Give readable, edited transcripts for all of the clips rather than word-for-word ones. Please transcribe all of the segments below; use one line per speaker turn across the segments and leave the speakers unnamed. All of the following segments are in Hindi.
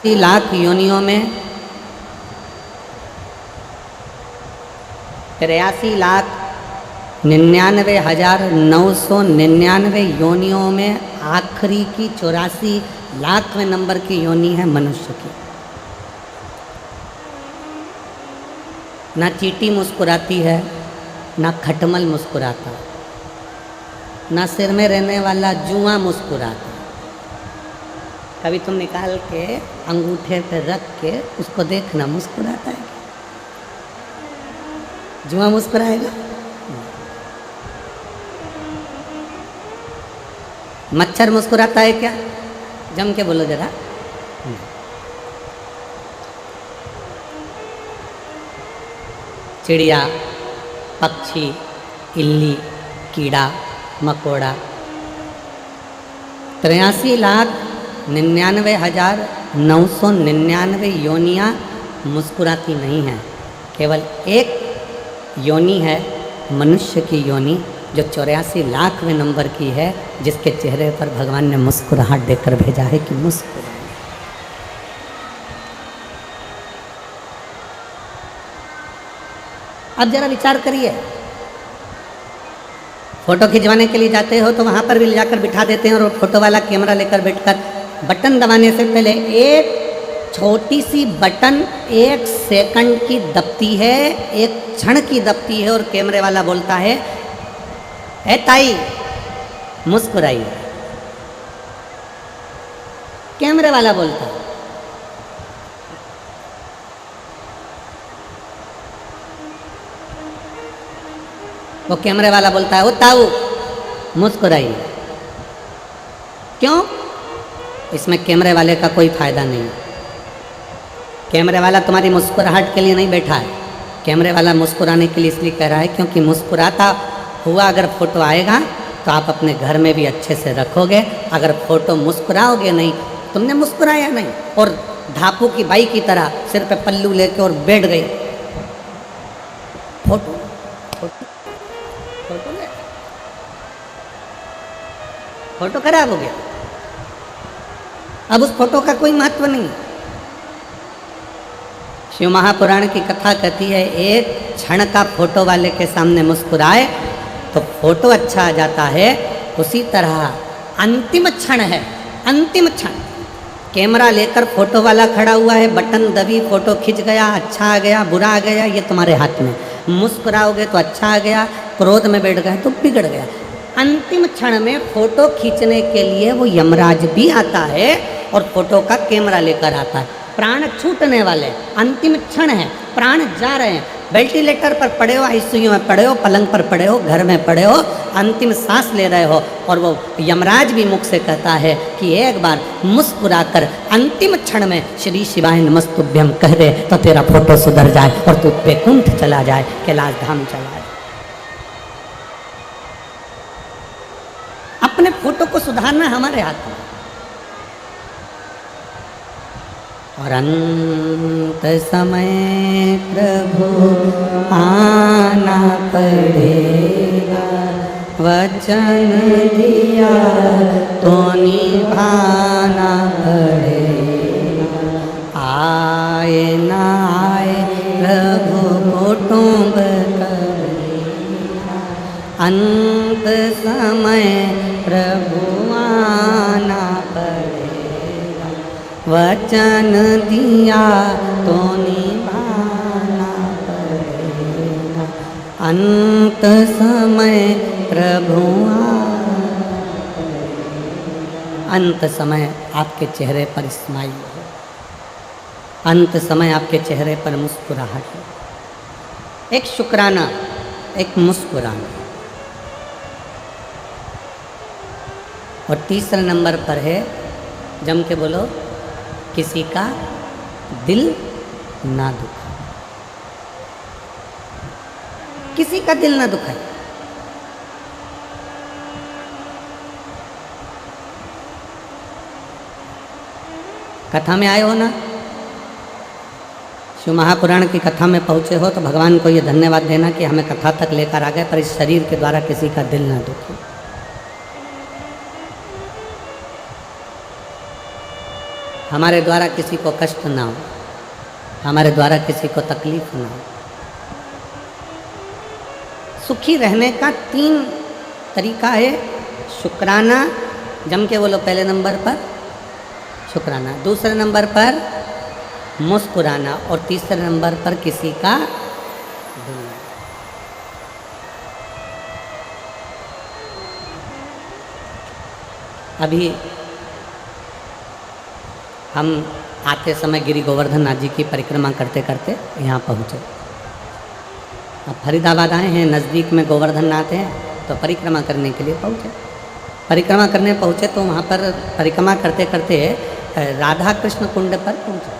लाख योनियों में 83,99,999 योनियों में आखिरी की 84 लाखवें नंबर की योनि है मनुष्य की। ना चींटी मुस्कुराती है, ना खटमल मुस्कुराता, ना सिर में रहने वाला जुआ मुस्कुराता। कभी तुम निकाल के अंगूठे पे रख के उसको देखना, मुस्कुराता है? जुआ मुस्कुराएगा? मच्छर मुस्कुराता है क्या? जम के बोलो जरा। चिड़िया, पक्षी, इल्ली, कीड़ा मकोड़ा 83,99,999 योनियाँ मुस्कुराती नहीं हैं। केवल एक योनि है मनुष्य की योनि, जो 84 लाखवें नंबर की है, जिसके चेहरे पर भगवान ने मुस्कुराहट देकर भेजा है कि मुस्कुराए। अब जरा विचार करिए, फोटो खिंचवाने के लिए जाते हो तो वहां पर भी ले जाकर बिठा देते हैं, और वो फोटो वाला कैमरा लेकर बैठकर बटन दबाने से पहले एक छोटी सी बटन 1 सेकंड की दबती है, 1 क्षण की दबती है, और कैमरे वाला बोलता है, ए ताई मुस्कुराइए। कैमरे वाला बोलता है। वो कैमरे वाला बोलता है, ओ ताऊ मुस्कुराइए। क्यों? इसमें कैमरे वाले का कोई फायदा नहीं। कैमरे वाला तुम्हारी मुस्कुराहट के लिए नहीं बैठा है। कैमरे वाला मुस्कुराने के लिए इसलिए कह रहा है क्योंकि मुस्कुराता हुआ अगर फोटो आएगा तो आप अपने घर में भी अच्छे से रखोगे। अगर फोटो मुस्कुराओगे नहीं, तुमने मुस्कुराया नहीं और धापू की बाई की तरह सिर पे पल्लू लेके और बैठ गई, फोटो फोटो फोटो ले, फोटो खराब हो गया। अब उस फोटो का कोई महत्व नहीं। शिव महापुराण की कथा कहती है, एक क्षण का फोटो वाले के सामने मुस्कुराए तो फोटो अच्छा आ जाता है। उसी तरह अंतिम क्षण है, अंतिम क्षण। कैमरा लेकर फोटो वाला खड़ा हुआ है, बटन दबी, फोटो खिंच गया, अच्छा आ गया, बुरा आ गया, ये तुम्हारे हाथ में। मुस्कुराओगे तो अच्छा आ गया, क्रोध में बैठ गए तो बिगड़ गया। अंतिम क्षण में फोटो खींचने के लिए वो यमराज भी आता है और फोटो का कैमरा लेकर आता है। प्राण छूटने वाले, अंतिम क्षण है, प्राण जा रहे हैं। वेंटिलेटर पर पड़े हो, आईसीयू में पड़े हो, पलंग पर पड़े हो, घर में पड़े हो, अंतिम सांस ले रहे हो, और वो यमराज भी मुख से कहता है कि एक बार मुस्कुराकर अंतिम क्षण में श्री शिवाय नमस्तुभ्यम कह दे तो तेरा फोटो सुधर जाए और तू वैकुंठ चला जाए, कैलाश धाम चला जाए। अपने फोटो को सुधारना हमारे हाथ में। और अंत समय प्रभु आना पड़ेगा, वचन दिया तो निभाना पड़ेगा। आए ना आए प्रभु कुटुंब करेगा, अंत समय प्रभु आना पड़ेगा, वचन दिया तो निभाना पड़ेगा। अंत समय प्रभु अंत समय आपके चेहरे पर स्माइल हो, अंत समय आपके चेहरे पर मुस्कुराहट हो, एक शुक्राना, एक मुस्कुराना। और तीसरे नंबर पर है, जम के बोलो, किसी का दिल ना दुखाए, किसी का दिल ना दुखाए। कथा में आए हो ना, शिव महापुराण की कथा में पहुंचे हो तो भगवान को ये धन्यवाद देना कि हमें कथा तक लेकर आ गए, पर इस शरीर के द्वारा किसी का दिल ना दुखे। हमारे द्वारा किसी को कष्ट ना हो, हमारे द्वारा किसी को तकलीफ ना हो। सुखी रहने का 3 तरीका है। शुक्राना, जम के बोलो पहले नंबर पर शुक्राना, दूसरे नंबर पर मुस्कुराना और तीसरे नंबर पर किसी का धन्यवाद। अभी हम आते समय गिरी गोवर्धन नाथ जी की परिक्रमा करते करते यहाँ पहुँचे। अब फरीदाबाद आए हैं, नज़दीक में गोवर्धन नाथ हैं, तो परिक्रमा करने के लिए पहुँचे। परिक्रमा करने पहुँचे तो वहाँ पर परिक्रमा करते करते राधा कृष्ण कुंड पर पहुँचे।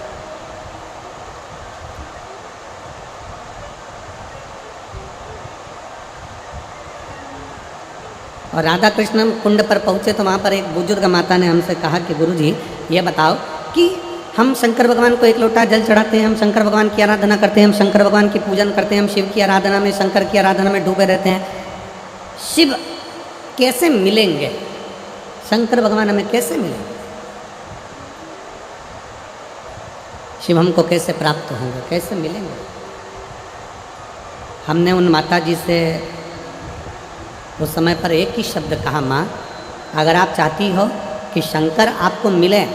और राधा कृष्ण कुंड पर पहुँचे तो वहाँ पर एक बुजुर्ग माता ने हमसे कहा कि गुरुजी ये बताओ कि हम शंकर भगवान को एक लोटा जल चढ़ाते हैं, हम शंकर भगवान की आराधना करते हैं, हम शंकर भगवान की पूजन करते हैं, हम शिव की आराधना में, शंकर की आराधना में डूबे रहते हैं। शिव कैसे मिलेंगे, शंकर भगवान हमें कैसे मिलेंगे, शिव हमको कैसे प्राप्त होंगे, कैसे मिलेंगे? हमने उन माता जी से उस समय पर एक ही शब्द कहा, माँ अगर आप चाहती हो कि शंकर आपको मिले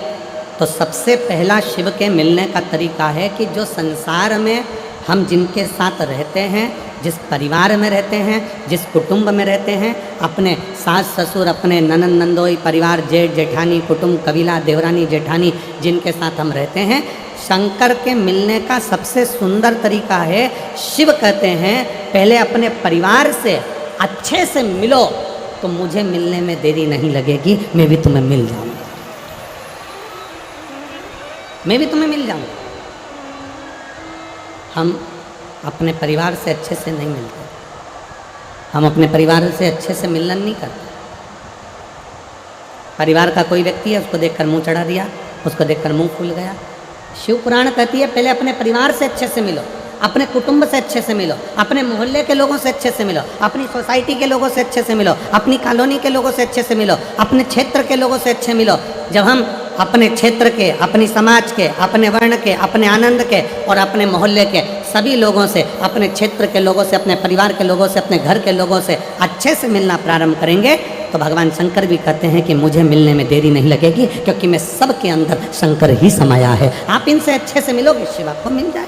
तो सबसे पहला शिव के मिलने का तरीका है कि जो संसार में हम जिनके साथ रहते हैं, जिस परिवार में रहते हैं, जिस कुटुंब में रहते हैं, अपने सास ससुर, अपने ननंद नंदोई परिवार, जेठ जेठानी, कुटुंब कबीला, देवरानी जेठानी, जिनके साथ हम रहते हैं, शंकर के मिलने का सबसे सुंदर तरीका है, शिव कहते हैं पहले अपने परिवार से अच्छे से मिलो तो मुझे मिलने में देरी नहीं लगेगी, मैं भी तुम्हें मिल जाऊंगा, मैं भी तुम्हें मिल जाऊंगा। हम अपने परिवार से अच्छे से नहीं मिलते, हम अपने परिवार से अच्छे से मिलन नहीं करते। परिवार का कोई व्यक्ति है, उसको देखकर मुंह चढ़ा दिया, उसको देखकर मुंह फूल गया। शिव पुराण कहती है पहले अपने परिवार से अच्छे से मिलो, अपने कुटुंब से अच्छे से मिलो, अपने मोहल्ले के लोगों से अच्छे से मिलो, अपनी सोसाइटी के लोगों से अच्छे से मिलो, अपनी कॉलोनी के लोगों से अच्छे से मिलो, अपने क्षेत्र के लोगों से अच्छे मिलो। जब हम अपने क्षेत्र के, अपनी समाज के, अपने वर्ण के, अपने आनंद के और अपने मोहल्ले के सभी लोगों से, अपने क्षेत्र के लोगों से, अपने परिवार के लोगों से, अपने घर के लोगों से अच्छे से मिलना प्रारंभ करेंगे तो भगवान शंकर भी कहते हैं कि मुझे मिलने में देरी नहीं लगेगी, क्योंकि मैं सबके अंदर शंकर ही समाया है। आप इनसे अच्छे से मिलोगे, शिव आपको मिल जाए।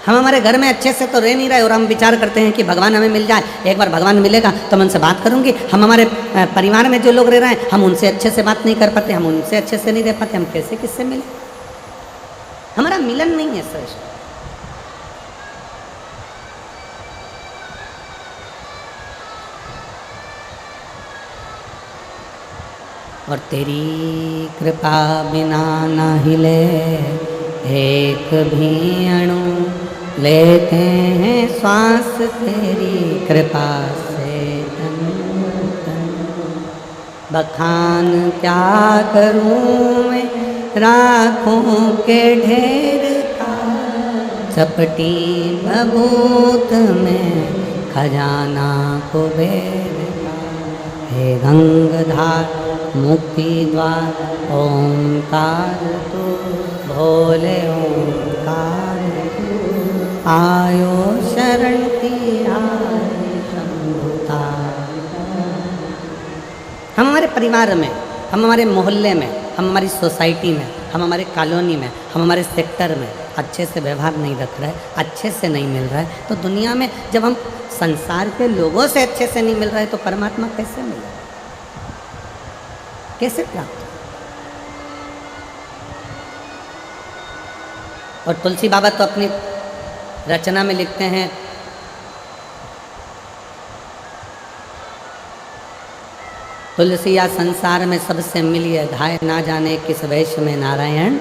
हम हमारे घर में अच्छे से तो रह नहीं रहे और हम विचार करते हैं कि भगवान हमें मिल जाए, एक बार भगवान मिलेगा तो मैं उनसे बात करूंगी। हम हमारे परिवार में जो लोग रह रहे हैं, हम उनसे अच्छे से बात नहीं कर पाते, हम उनसे अच्छे से नहीं रह पाते, हम कैसे किससे मिले? हमारा मिलन नहीं है श्रेष्ठ। और तेरी कृपा बिना ना हिले एक भी अणु, लेते हैं श्वास तेरी कृपा से तन तन। बखान क्या करूं मैं राखों के ढेर का, चपटी बबूत में खजाना कुबेर का। हे गंगाधार मुक्ति द्वार ओंकार तू, भोले ओंकार तू, आयो शरण तिहारी शंभुता। हम हमारे परिवार में, हम हमारे मोहल्ले में, हम हमारी सोसाइटी में, हम हमारे कॉलोनी में, हम हमारे सेक्टर में अच्छे से व्यवहार नहीं रख रहे, अच्छे से नहीं मिल रहा है, तो दुनिया में जब हम संसार के लोगों से अच्छे से नहीं मिल रहे तो परमात्मा कैसे मिले, कैसे प्राप्त? और तुलसी बाबा तो अपनी रचना में लिखते हैं, तुलसिया संसार में सबसे मिलिए, धाय ना जाने किस वेश में नारायण।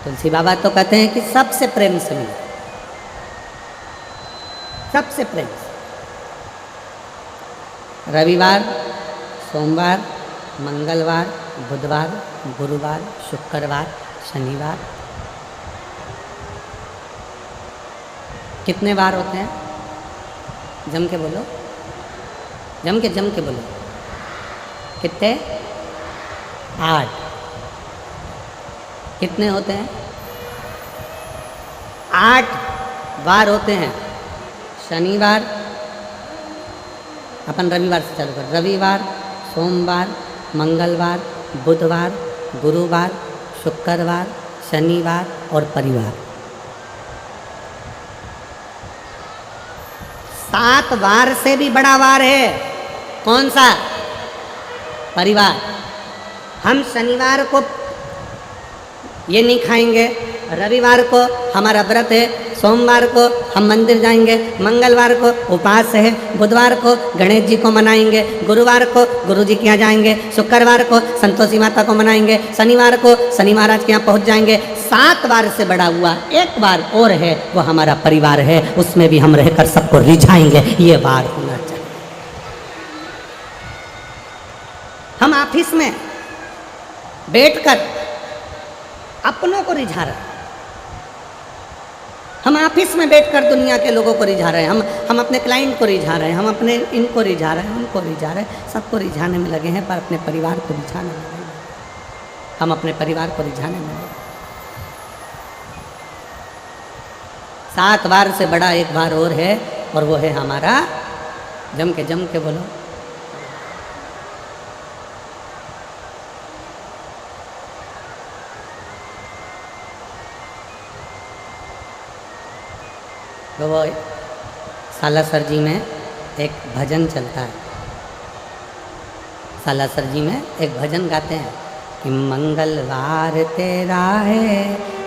तुलसी बाबा तो कहते हैं कि सबसे प्रेम से मिले, सबसे प्रेम से। रविवार, सोमवार, मंगलवार, बुधवार, गुरुवार, शुक्रवार, शनिवार, कितने बार होते हैं? जम के बोलो, जम के बोलो। कितने? 8। कितने होते हैं? 8 वार होते हैं। शनिवार, अपन रविवार से चालू कर, रविवार, सोमवार, मंगलवार, बुधवार, गुरुवार, शुक्रवार, शनिवार और परिवार। 7 वार से भी बड़ा वार है। कौन सा? परिवार। हम शनिवार को ये नहीं खाएंगे, रविवार को हमारा व्रत है, सोमवार को हम मंदिर जाएंगे, मंगलवार को उपवास है, बुधवार को गणेश जी को मनाएंगे, गुरुवार को गुरु जी के यहाँ जाएंगे, शुक्रवार को संतोषी माता को मनाएंगे, शनिवार को शनि महाराज के यहाँ पहुँच जाएंगे। 7 बार से बड़ा हुआ एक बार और है, वो हमारा परिवार है, उसमें भी हम रहकर सबको रिझाएंगे। ये बार होना चाहिए। हम ऑफिस में बैठकर अपनों को रिझा रहे हैं, हम ऑफिस में बैठकर दुनिया के लोगों को रिझा रहे हैं, हम अपने क्लाइंट को रिझा रहे हैं, हम अपने इनको रिझा रहे हैं, उनको रिझा रहे हैं, सबको रिझाने में लगे हैं, पर अपने परिवार को रिझाने में लगे हैं। हम अपने परिवार को रिझाने में लगे। 7 बार से बड़ा एक बार और है, और वो है हमारा, जम के बोलो, तो वो सालासर जी में एक भजन चलता है। सालासर जी में एक भजन गाते हैं कि मंगलवार तेरा है,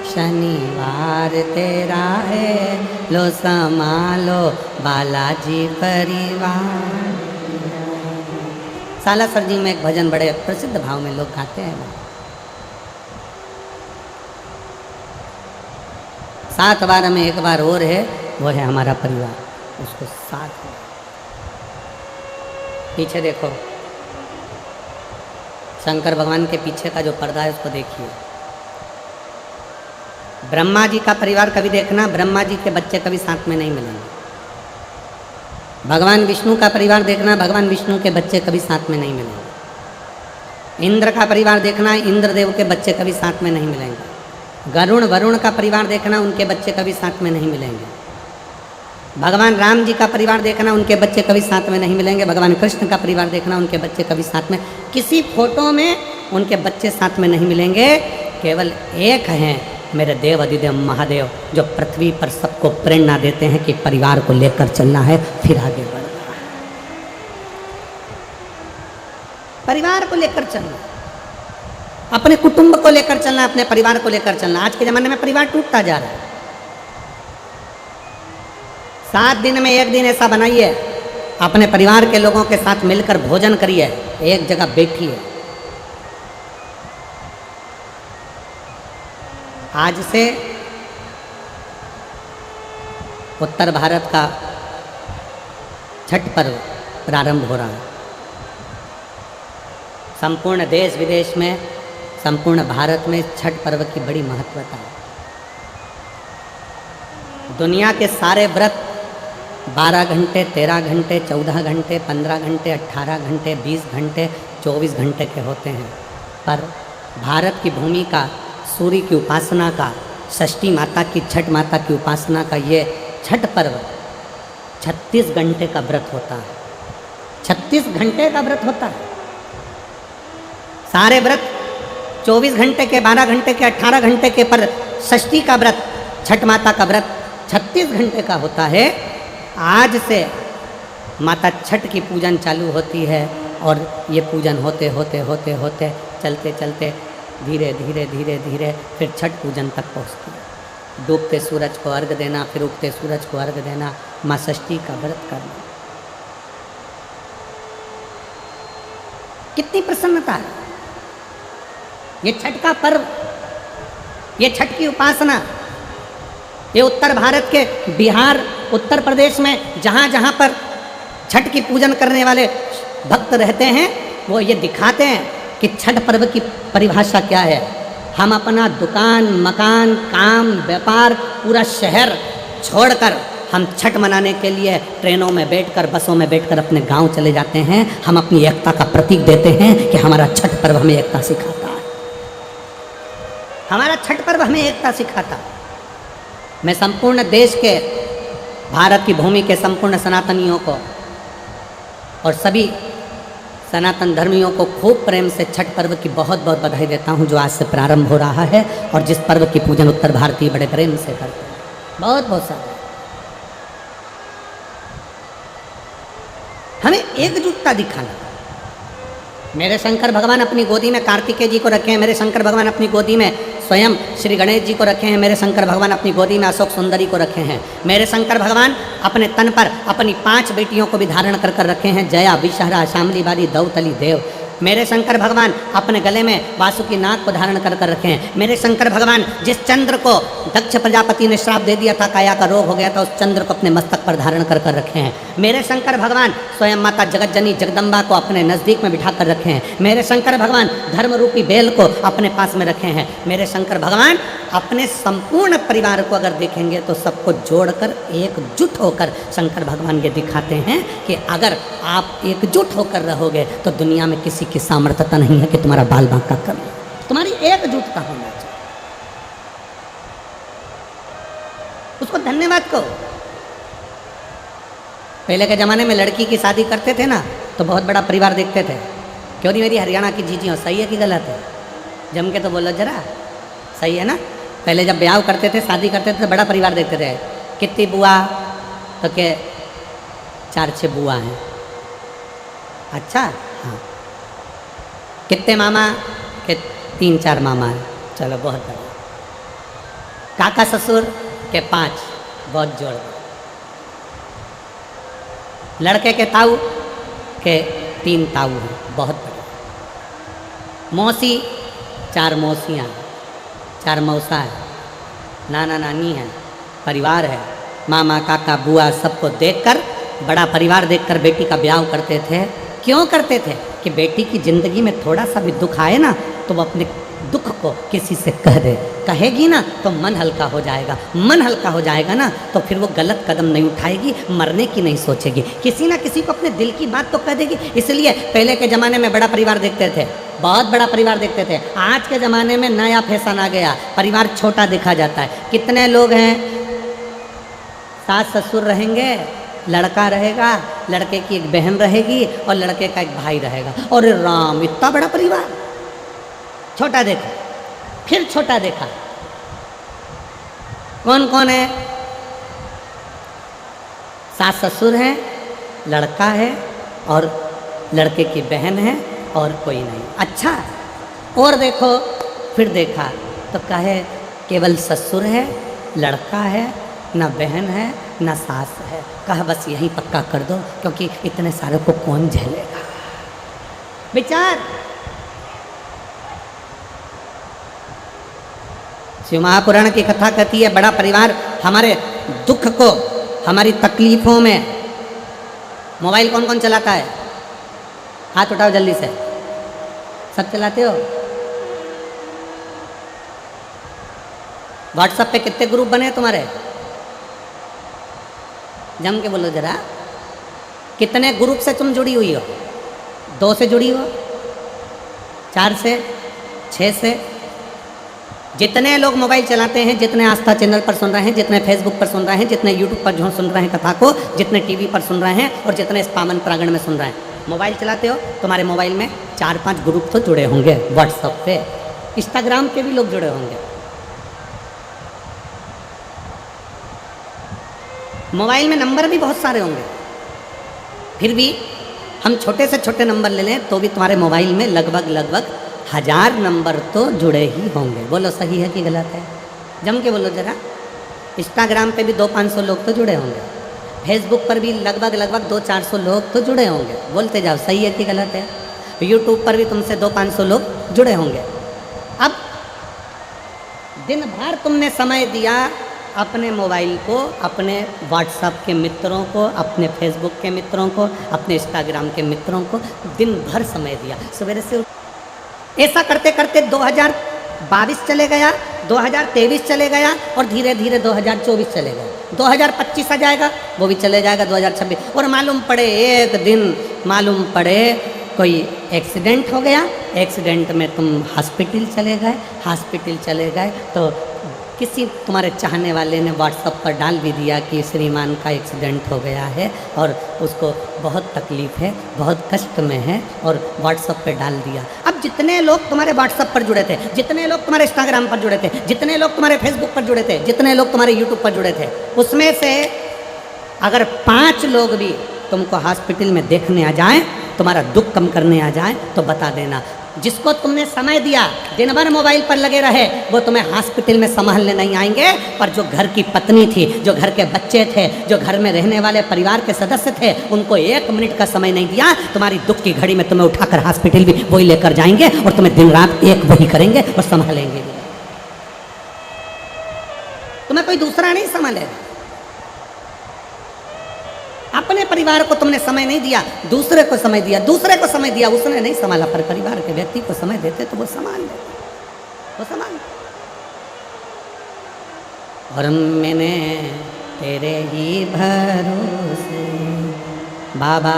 शनिवार तेरा है, लो संभालो बालाजी परिवार। सालासर जी में एक भजन बड़े प्रसिद्ध भाव में लोग गाते हैं। 7 बार में एक बार और है, वो है हमारा परिवार, उसको साथ है। पीछे देखो, शंकर भगवान के पीछे का जो पर्दा है उसको देखिए। ब्रह्मा जी का परिवार कभी देखना, ब्रह्मा जी के बच्चे कभी साथ में नहीं मिलेंगे। भगवान विष्णु का परिवार देखना, भगवान विष्णु के बच्चे कभी साथ में नहीं मिलेंगे। इंद्र का परिवार देखना, इंद्रदेव के बच्चे कभी साथ में नहीं मिलेंगे। वरुण का परिवार देखना, उनके बच्चे कभी साथ में नहीं मिलेंगे। भगवान राम जी का परिवार देखना, उनके बच्चे कभी साथ में नहीं मिलेंगे। भगवान कृष्ण का परिवार देखना, उनके बच्चे कभी साथ में, किसी फोटो में उनके बच्चे साथ में नहीं मिलेंगे। केवल एक हैं मेरे देव अधिदेव महादेव, जो पृथ्वी पर सबको प्रेरणा देते हैं कि परिवार को लेकर चलना है, फिर आगे बढ़ना है। परिवार को लेकर चलना, अपने कुटुंब को लेकर चलना, अपने परिवार को लेकर चलना। आज के ज़माने में परिवार टूटता जा रहा है। 7 दिन में एक दिन ऐसा बनाइए, अपने परिवार के लोगों के साथ मिलकर भोजन करिए, एक जगह बैठिए। आज से उत्तर भारत का छठ पर्व प्रारंभ हो रहा है। संपूर्ण देश विदेश में, संपूर्ण भारत में छठ पर्व की बड़ी महत्वता है। दुनिया के सारे व्रत 12 घंटे, 13 घंटे, 14 घंटे, 15 घंटे, 18 घंटे, 20 घंटे, 24 घंटे के होते हैं, पर भारत की भूमि का, सूर्य की उपासना का, षष्ठी माता की, छठ माता की उपासना का ये छठ पर्व 36 घंटे का व्रत होता है। 36 घंटे का व्रत होता है। सारे व्रत 24 घंटे के, 12 घंटे के, 18 घंटे के, पर षष्ठी का व्रत, छठ माता का व्रत 36 घंटे का होता है। आज से माता छठ की पूजन चालू होती है, और ये पूजन होते होते होते होते चलते चलते धीरे धीरे धीरे धीरे फिर छठ पूजन तक पहुँचती है। डूबते सूरज को अर्घ देना, फिर उगते सूरज को अर्घ देना, माँ षष्ठी का व्रत करना। कितनी प्रसन्नता है। ये छठ का पर्व, ये छठ की उपासना, ये उत्तर भारत के बिहार, उत्तर प्रदेश में जहाँ जहाँ पर छठ की पूजन करने वाले भक्त रहते हैं, वो ये दिखाते हैं कि छठ पर्व की परिभाषा क्या है। हम अपना दुकान, मकान, काम, व्यापार, पूरा शहर छोड़कर हम छठ मनाने के लिए ट्रेनों में बैठकर, बसों में बैठकर अपने गांव चले जाते हैं। हम अपनी एकता का प्रतीक देते हैं कि हमारा छठ पर्व हमें एकता सिखाता है। हमारा छठ पर्व हमें एकता सिखाता है। मैं संपूर्ण देश के, भारत की भूमि के संपूर्ण सनातनियों को और सभी सनातन धर्मियों को खूब प्रेम से छठ पर्व की बहुत बहुत बधाई देता हूँ, जो आज से प्रारंभ हो रहा है और जिस पर्व की पूजन उत्तर भारतीय बड़े प्रेम से करते हैं। बहुत बहुत सारा हमें एकजुटता दिखाना। मेरे शंकर भगवान अपनी गोदी में कार्तिकेय जी को रखे हैं, मेरे शंकर भगवान अपनी गोदी में स्वयं श्री गणेश जी को रखे हैं, मेरे शंकर भगवान अपनी गोदी में अशोक सुंदरी को रखे हैं, मेरे शंकर भगवान अपने तन पर अपनी 5 बेटियों को भी धारण कर कर रखे हैं, जया, विषहरा, शामली बारी, दौतली, देव। मेरे शंकर भगवान अपने गले में वासुकी नाग को धारण कर कर रखे हैं। मेरे शंकर भगवान जिस चंद्र को दक्ष प्रजापति ने श्राप दे दिया था, काया का रोग हो गया था, उस चंद्र को अपने मस्तक पर धारण कर कर रखे हैं। मेरे शंकर भगवान स्वयं माता जगतजनी जगदम्बा को अपने नज़दीक में बिठा कर रखे हैं। मेरे शंकर भगवान धर्म रूपी बेल को अपने पास में रखे हैं। मेरे शंकर भगवान अपने संपूर्ण परिवार को अगर देखेंगे तो सबको जोड़कर एकजुट होकर शंकर भगवान ये दिखाते हैं कि अगर आप एकजुट होकर रहोगे तो दुनिया में किसी की सामर्थ्यता नहीं है कि तुम्हारा बाल बांका कर लो। तुम्हारी एकजुटता होना चाहिए। उसको धन्यवाद कहो। पहले के जमाने में लड़की की शादी करते थे ना तो बहुत बड़ा परिवार देखते थे। क्यों नहीं मेरी हरियाणा की जीजियों, सही है कि गलत है? जम के तो बोलो जरा, सही है ना? पहले जब ब्याह करते थे, शादी करते थे तो बड़ा परिवार देखते थे। कितनी बुआ? तो के 4-6 बुआ हैं। अच्छा, हाँ। कितने मामा? के 3-4 मामा हैं। चलो बहुत बढ़िया। काका ससुर के 5, बहुत जोड़। लड़के के ताऊ के 3 ताऊ हैं, बहुत बढ़िया। मौसी 4 मौसियाँ, 4 मौसा है, नाना नानी है, परिवार है। मामा काका बुआ सबको देखकर, बड़ा परिवार देखकर बेटी का ब्याह करते थे। क्यों करते थे? कि बेटी की ज़िंदगी में थोड़ा सा भी दुख आए ना तो वो अपने दुख को किसी से कह दे। कहेगी ना तो मन हल्का हो जाएगा। मन हल्का हो जाएगा ना तो फिर वो गलत कदम नहीं उठाएगी, मरने की नहीं सोचेगी, किसी ना किसी को अपने दिल की बात तो कह देगी। इसलिए पहले के ज़माने में बड़ा परिवार देखते थे, बहुत बड़ा परिवार देखते थे। आज के ज़माने में नया फैशन आ गया, परिवार छोटा देखा जाता है। कितने लोग हैं? सास ससुर रहेंगे, लड़का रहेगा, लड़के की एक बहन रहेगी और लड़के का एक भाई रहेगा। और राम, इतना बड़ा परिवार। छोटा देखा, फिर छोटा देखा। कौन कौन है? सास ससुर हैं, लड़का है और लड़के की बहन है और कोई नहीं। अच्छा, और देखो, फिर देखा तो कहे केवल ससुर है, लड़का है, ना बहन है, ना सास है। कहा बस यही पक्का कर दो, क्योंकि इतने सारे को कौन झेलेगा। विचार। शिव महापुराण की कथा कहती है, बड़ा परिवार हमारे दुख को, हमारी तकलीफों में। मोबाइल कौन कौन चलाता है? हाथ उठाओ जल्दी से। सब चलाते हो? व्हाट्सएप पे कितने ग्रुप बने हैं तुम्हारे? जम के बोलो जरा। कितने ग्रुप से तुम जुड़ी हुई हो? 2 से जुड़ी हो? 4 से? 6 से? जितने लोग मोबाइल चलाते हैं, जितने आस्था चैनल पर सुन रहे हैं, जितने फेसबुक पर सुन रहे हैं, जितने यूट्यूब पर जो सुन रहे हैं कथा को, जितने टीवी पर सुन रहे हैं और जितने इस पावन प्रांगण में सुन रहे हैं, मोबाइल चलाते हो, तुम्हारे मोबाइल में 4-5 ग्रुप तो जुड़े होंगे। व्हाट्सएप पे, इंस्टाग्राम पे भी लोग जुड़े होंगे। मोबाइल में नंबर भी बहुत सारे होंगे। फिर भी हम छोटे से छोटे नंबर ले लें तो भी तुम्हारे मोबाइल में लगभग 1000 नंबर तो जुड़े ही होंगे। बोलो सही है कि गलत है? जम के बोलो जरा। इंस्टाग्राम पे भी 200-500 लोग तो जुड़े होंगे। फेसबुक पर भी लगभग 200-400 लोग तो जुड़े होंगे। बोलते जाओ, सही है कि गलत है? यूट्यूब पर भी तुमसे 200-500 लोग जुड़े होंगे। अब दिन भर तुमने समय दिया अपने मोबाइल को, अपने व्हाट्सएप के मित्रों को, अपने फेसबुक के मित्रों को, अपने इंस्टाग्राम के मित्रों को दिन भर समय दिया। सवेरे से ऐसा करते करते 2022 चले गया, 2023 चले गया और धीरे धीरे 2024 चले गया, 2025 आ जाएगा, वो भी चले जाएगा 2026। और मालूम पड़े एक दिन मालूम पड़े कोई एक्सीडेंट हो गया, एक्सीडेंट में तुम हॉस्पिटल चले गए, हॉस्पिटल चले गए तो किसी तुम्हारे चाहने वाले ने व्हाट्सएप पर डाल भी दिया कि श्रीमान का एक्सीडेंट हो गया है और उसको बहुत तकलीफ़ है, बहुत कष्ट में है, और व्हाट्सएप पर डाल दिया। अब जितने लोग तुम्हारे व्हाट्सएप पर जुड़े थे, जितने लोग तुम्हारे इंस्टाग्राम पर जुड़े थे, जितने लोग तुम्हारे फेसबुक पर जुड़े थे, जितने लोग तुम्हारे यूट्यूब पर जुड़े थे, उसमें से अगर 5 लोग भी तुमको हॉस्पिटल में देखने आ जाएं, तुम्हारा दुख कम करने आ जाएं, तो बता देना जिसको तुमने समय दिया, दिन भर मोबाइल पर लगे रहे, वो तुम्हें हॉस्पिटल में संभालने नहीं आएंगे। पर जो घर की पत्नी थी, जो घर के बच्चे थे, जो घर में रहने वाले परिवार के सदस्य थे, उनको 1 मिनट का समय नहीं दिया, तुम्हारी दुख की घड़ी में तुम्हें उठाकर हॉस्पिटल भी वही लेकर जाएंगे और तुम्हें दिन रात एक वही करेंगे और संभालेंगे। तुम्हें कोई दूसरा नहीं संभालेगा। अपने परिवार को तुमने समय नहीं दिया, दूसरे को समय दिया, दूसरे को समय दिया, उसने नहीं संभाला। पर परिवार के व्यक्ति को समय देते तो वो संभाल लेते, वो संभाल। और मैंने तेरे ही भरोसे बाबा,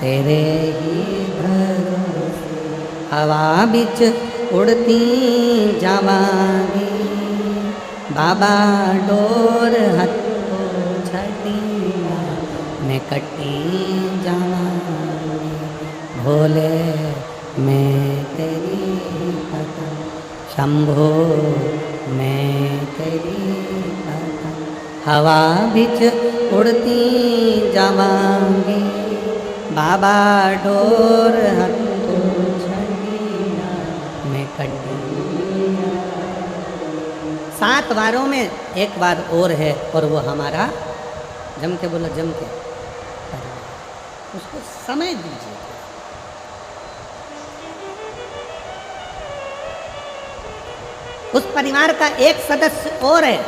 तेरे ही भरोसे हवा बिच उड़ती जावांगी बाबा, डोर हथो छड़ी मैं कटी जावांगी, भोले मैं तेरी पता, शंभो मैं तेरी पता, हवा बिच उड़ती जावांगी बाबा, डोर हथो छड़ी मैं कटी। 7 वारों में एक बार और है, और वो हमारा, जम के बोलो, जम के, उसको समय दीजिए। उस परिवार का एक सदस्य और है,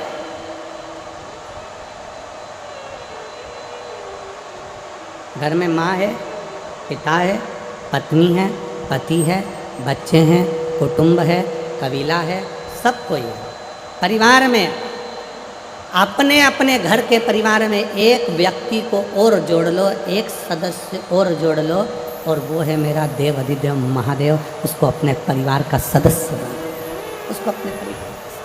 घर में माँ है, पिता है, पत्नी है, पति है, बच्चे हैं, कुटुंब है, कबीला है, सब कोई है। परिवार में अपने अपने घर के परिवार में एक व्यक्ति को और जोड़ लो, एक सदस्य और जोड़ लो, और वो है मेरा देव अधिदेव महादेव। उसको अपने परिवार का सदस्य बनो, उसको अपने परिवार का सदस्य।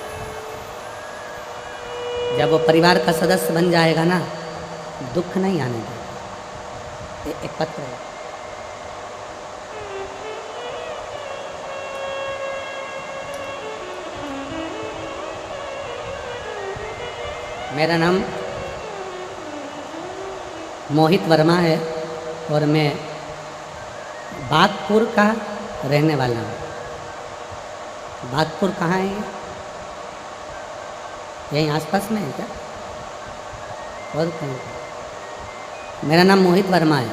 जब वो परिवार का सदस्य बन जाएगा ना, दुख नहीं आने देगा। एक पत्र है, मेरा नाम मोहित वर्मा है और मैं बागपुर का रहने वाला हूँ। बागपुर कहाँ है ये? यहीं आसपास में है क्या? और कहीं? मेरा नाम मोहित वर्मा है।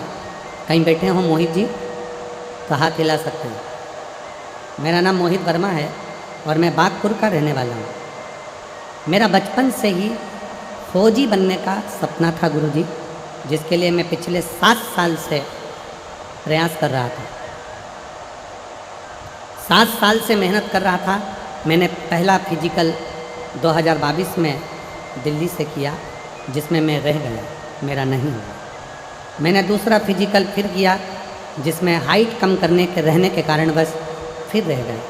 कहीं बैठे हो मोहित जी तो हाथ हिला सकते हैं। मेरा नाम मोहित वर्मा है और मैं बागपुर का रहने वाला हूँ। मेरा बचपन से ही फौजी बनने का सपना था गुरुजी, जिसके लिए मैं पिछले 7 साल से प्रयास कर रहा था। 7 साल से मेहनत कर रहा था। मैंने पहला फिजिकल 2022 में दिल्ली से किया, जिसमें मैं रह गया, मेरा नहीं हुआ। मैंने दूसरा फिजिकल फिर किया, जिसमें हाइट कम करने के रहने के कारण बस फिर रह गए।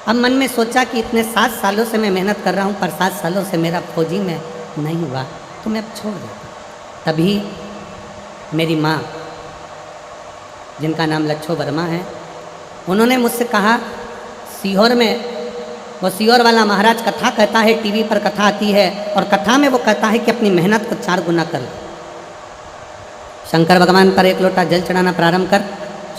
अब मन में सोचा कि इतने 7 सालों से मैं मेहनत कर रहा हूँ, पर 7 सालों से मेरा फौजी में नहीं हुआ, तो मैं अब छोड़ देता। तभी मेरी माँ, जिनका नाम लच्छो वर्मा है, उन्होंने मुझसे कहा, सीहोर में वो सीहोर वाला महाराज कथा कहता है, टीवी पर कथा आती है, और कथा में वो कहता है कि अपनी मेहनत को 4 गुना कर लो। शंकर भगवान पर 1 लोटा जल चढ़ाना प्रारंभ कर,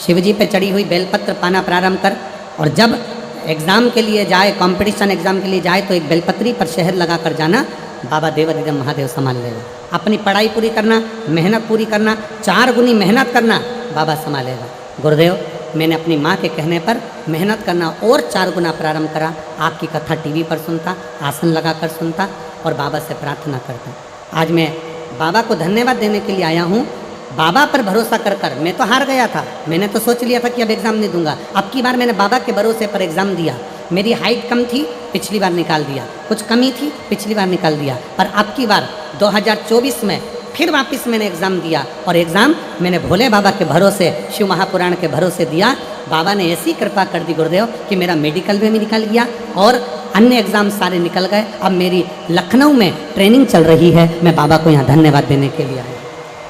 शिवजी पे चढ़ी हुई बेलपत्र पाना प्रारंभ कर, और जब एग्ज़ाम के लिए जाए, कंपटीशन एग्ज़ाम के लिए जाए, तो एक बेलपत्री पर शहद लगा कर जाना, बाबा देव अधिदेव महादेव संभाल लेगा। अपनी पढ़ाई पूरी करना, मेहनत पूरी करना, 4 गुनी मेहनत करना, बाबा संभालेगा। गुरुदेव, मैंने अपनी माँ के कहने पर मेहनत करना और 4 गुना प्रारंभ करा। आपकी कथा टीवी पर सुनता, आसन लगाकर सुनता और बाबा से प्रार्थना करता। आज मैं बाबा को धन्यवाद देने के लिए आया हूँ। बाबा पर भरोसा कर कर मैं तो हार गया था। मैंने तो सोच लिया था कि अब एग्ज़ाम नहीं दूंगा। अब की बार मैंने बाबा के भरोसे पर एग्ज़ाम दिया। मेरी हाइट कम थी, पिछली बार निकाल दिया, कुछ कमी थी, पिछली बार निकाल दिया, पर अब की बार 2024 में फिर वापस मैंने एग्ज़ाम दिया और एग्ज़ाम मैंने भोले बाबा के भरोसे, शिव महापुराण के भरोसे दिया। बाबा ने ऐसी कृपा कर दी गुरुदेव कि मेरा मेडिकल में भी निकल गया और अन्य एग्ज़ाम सारे निकल गए। अब मेरी लखनऊ में ट्रेनिंग चल रही है, मैं बाबा को यहाँ धन्यवाद देने के लिए आया।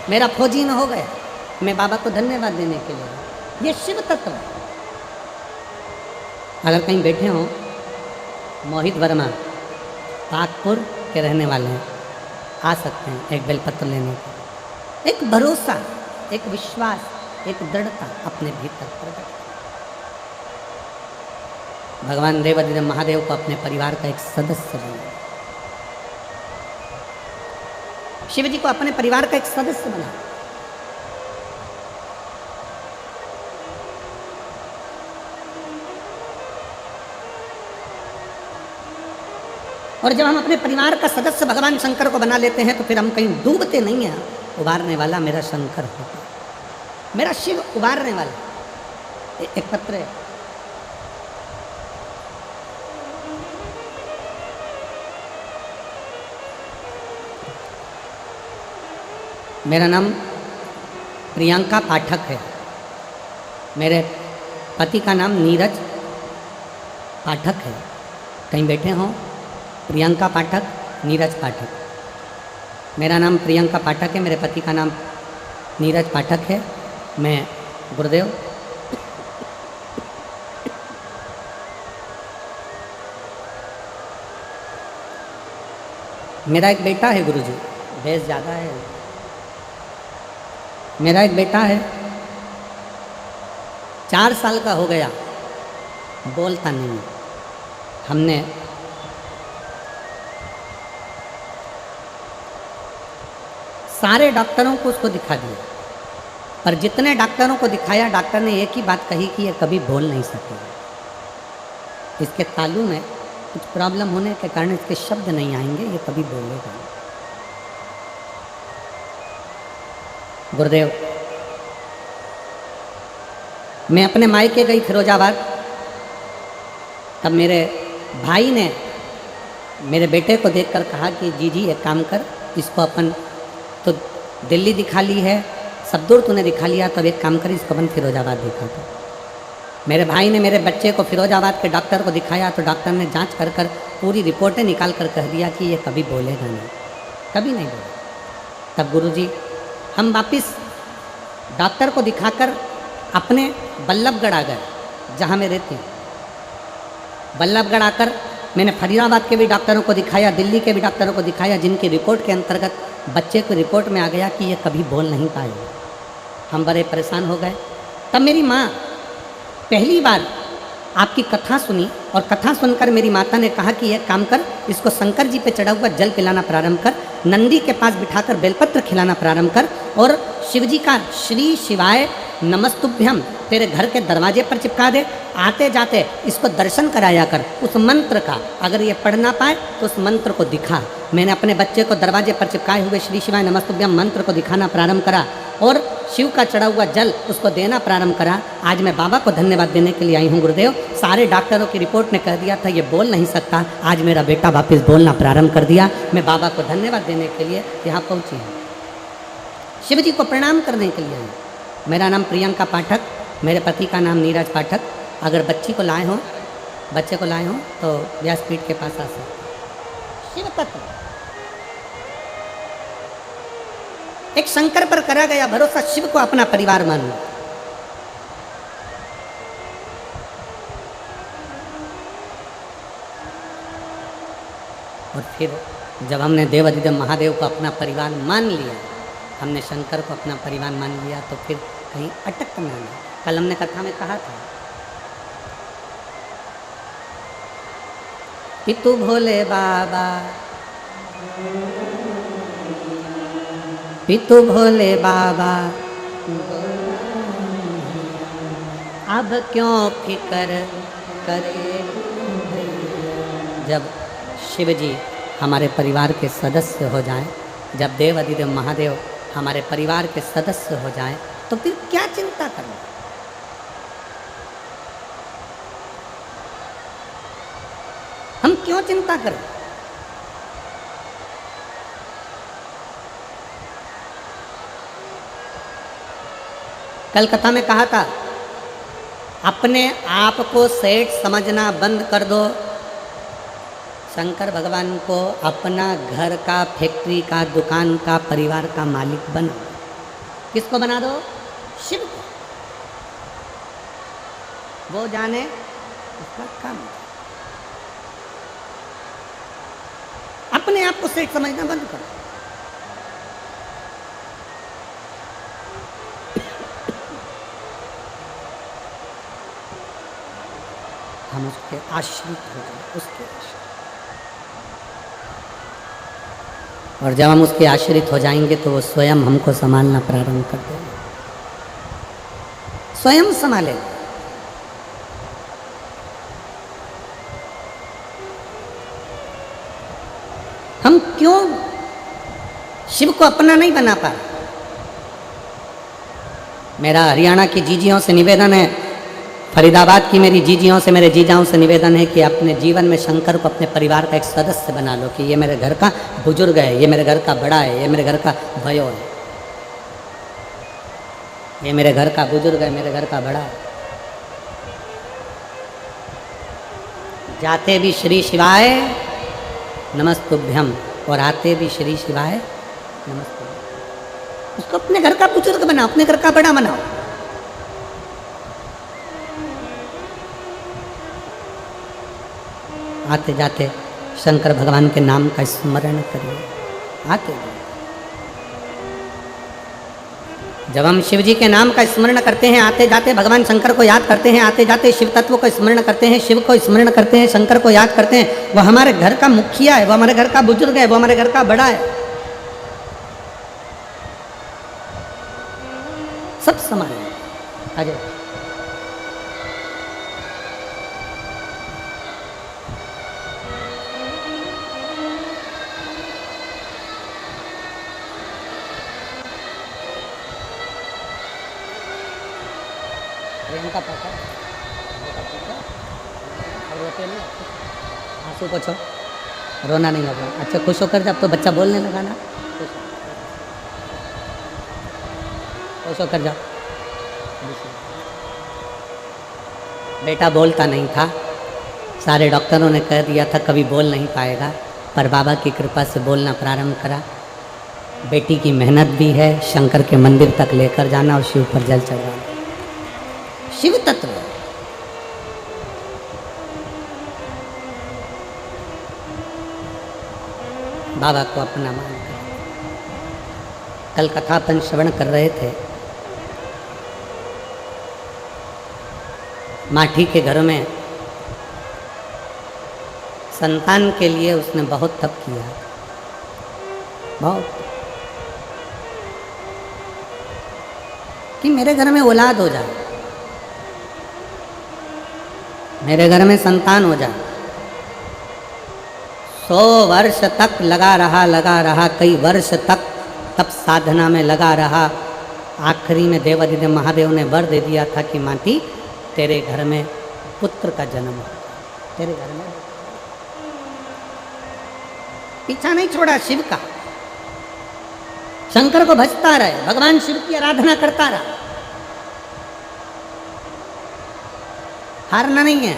मेरा फौजी न हो गया, मैं बाबा को धन्यवाद देने के लिए आया। ये शिव तत्व है। अगर कहीं बैठे हों, मोहित वर्मा पाकपुर के रहने वाले हैं, आ सकते हैं एक बेलपत्र लेने के। एक भरोसा, एक विश्वास, एक दृढ़ता अपने भीतर प्रकट। भगवान देवाधिदेव महादेव को अपने परिवार का एक सदस्य बना, शिव जी को अपने परिवार का एक सदस्य बना। और जब हम अपने परिवार का सदस्य भगवान शंकर को बना लेते हैं तो फिर हम कहीं डूबते नहीं हैं। उबारने वाला मेरा शंकर होता है, मेरा शिव उबारने वाला। एक पत्र है, मेरा नाम प्रियंका पाठक है, मेरे पति का नाम नीरज पाठक है। कहीं बैठे हों, प्रियंका पाठक, नीरज पाठक। मेरा नाम प्रियंका पाठक है, मेरे पति का नाम नीरज पाठक है। मैं गुरुदेव मेरा एक बेटा है गुरुजी, बेस ज़्यादा है। मेरा एक बेटा है, 4 साल का हो गया, बोलता नहीं। हमने सारे डॉक्टरों को उसको दिखा दिया, पर जितने डॉक्टरों को दिखाया, डॉक्टर ने एक ही बात कही कि ये कभी बोल नहीं सकेगा। इसके तालू में कुछ प्रॉब्लम होने के कारण इसके शब्द नहीं आएंगे, ये कभी बोलेगा नहीं। गुरुदेव, मैं अपने मायके गई फिरोजाबाद, तब मेरे भाई ने मेरे बेटे को देखकर कहा कि जी एक काम कर, इसको अपन तो दिल्ली दिखा ली है, सब दूर तूने दिखा लिया, तब एक काम कर, इसको अपन फिरोजाबाद दिखा था। मेरे भाई ने मेरे बच्चे को फिरोजाबाद के डॉक्टर को दिखाया, तो डॉक्टर ने जांच कर कर पूरी रिपोर्टें निकाल कर कह दिया कि ये कभी बोलेगा नहीं, कभी नहीं बोलेगा। तब गुरुजी हम वापिस डॉक्टर को दिखाकर अपने बल्लभगढ़ आ गए, जहाँ मैं रहती हूँ। बल्लभगढ़ आकर मैंने फरीदाबाद के भी डॉक्टरों को दिखाया, दिल्ली के भी डॉक्टरों को दिखाया, जिनकी रिपोर्ट के अंतर्गत बच्चे को रिपोर्ट में आ गया कि ये कभी बोल नहीं पाएगा। हम बड़े परेशान हो गए। तब मेरी माँ पहली बार आपकी कथा सुनी और कथा सुनकर मेरी माता ने कहा कि यह काम कर, इसको शंकर जी पे चढ़ा हुआ जल पिलाना प्रारंभ कर, नंदी के पास बिठाकर बेलपत्र खिलाना प्रारंभ कर और शिव जी का श्री शिवाय नमस्तुभ्यम तेरे घर के दरवाजे पर चिपका दे। आते जाते इसको दर्शन कराया कर उस मंत्र का, अगर ये पढ़ ना पाए तो उस मंत्र को दिखा। मैंने अपने बच्चे को दरवाजे पर चिपकाए हुए श्री शिवाय नमस्तुभ्यम मंत्र को दिखाना प्रारंभ करा और शिव का चढ़ा हुआ जल उसको देना प्रारंभ करा। आज मैं बाबा को धन्यवाद देने के लिए आई हूँ गुरुदेव। सारे डॉक्टरों की रिपोर्ट ने कह दिया था ये बोल नहीं सकता, आज मेरा बेटा वापस बोलना प्रारंभ कर दिया। मैं बाबा को धन्यवाद देने के लिए यहाँ पहुँची हूँ, शिव जी को प्रणाम करने के लिए आई। मेरा नाम प्रियंका पाठक, मेरे पति का नाम नीरज पाठक। अगर बच्चे को लाए हों तो व्यासपीठ के पास आ सकते। शिव तत्व एक शंकर पर करा गया भरोसा, शिव को अपना परिवार मानो। और फिर जब हमने देवाधिदेव महादेव को अपना परिवार मान लिया, हमने शंकर को अपना परिवार मान लिया, तो फिर कहीं अटक ना। कल हमने कथा में कहा था, पितु भोले बाबा, पितु भोले बाबा, अब क्यों फिक्र करे। जब शिव जी हमारे परिवार के सदस्य हो जाएं, जब देवाधिदेव महादेव हमारे परिवार के सदस्य हो जाएं, तो फिर क्या चिंता करना। हम क्यों चिंता करें? कल कथा में कहा था, अपने आप को सेठ समझना बंद कर दो। शंकर भगवान को अपना घर का, फैक्ट्री का, दुकान का, परिवार का मालिक बना। किसको बना दो? शिव को। वो जाने उसका काम। अपने आप को सेठ समझना बंद करो। हम उसके आश्रित हो जाए, उसके आश्रित। और जब हम उसके आश्रित हो जाएंगे तो वो स्वयं हमको संभालना प्रारंभ कर देगा, स्वयं संभालेगा। हम क्यों शिव को अपना नहीं बना पा? मेरा हरियाणा की जीजियों से निवेदन है, फरीदाबाद की मेरी जीजियों से, मेरे जीजाओं से निवेदन है कि अपने जीवन में शंकर को अपने परिवार का एक सदस्य बना लो, कि ये मेरे घर का बुजुर्ग है, ये मेरे घर का बड़ा है, ये मेरे घर का भयो है, ये मेरे घर का बुजुर्ग है, मेरे घर का बड़ा है। जाते भी श्री शिवाय नमस्तुभ्यम और आते भी श्री शिवाय नमस्तुभ्यम। उसको अपने घर का बुजुर्ग बनाओ, अपने घर का बड़ा बनाओ। आते जाते शंकर भगवान के नाम का स्मरण करिए। आते जब हम शिव जी के नाम का स्मरण करते हैं, आते जाते भगवान शंकर को याद करते हैं, आते जाते शिव तत्व को स्मरण करते हैं, शिव को स्मरण करते हैं, शंकर को याद करते हैं, वो हमारे घर का मुखिया है, वो हमारे घर का बुजुर्ग है, वो हमारे घर का बड़ा है, सब समान है। आगे प्रेम का पता और रोते नहीं, आंसू पोछो, रोना नहीं होगा। अच्छा खुश होकर जब तो बच्चा बोलने लगा ना, खुश होकर जाओ। बेटा बोलता नहीं था, सारे डॉक्टरों ने कह दिया था कभी बोल नहीं पाएगा, पर बाबा की कृपा से बोलना प्रारंभ करा। बेटी की मेहनत भी है, शंकर के मंदिर तक लेकर जाना और शिव पर जल चढ़ाना। शिव तत्व बाबा को अपना मानकर। कल कथापन श्रवण कर रहे थे, माठी के घर में संतान के लिए उसने बहुत तप किया, बहुत, कि मेरे घर में औलाद हो जाए, मेरे घर में संतान हो जाए। 100 वर्ष तक लगा रहा, कई वर्ष तक तप साधना में लगा रहा। आखिरी में देवाधिदेव महादेव ने वर दे दिया था कि माटी तेरे घर में पुत्र का जन्म हो, तेरे घर में। पीछा नहीं छोड़ा शिव का, शंकर को भजता रहे, भगवान शिव की आराधना करता रहा, हारना नहीं है।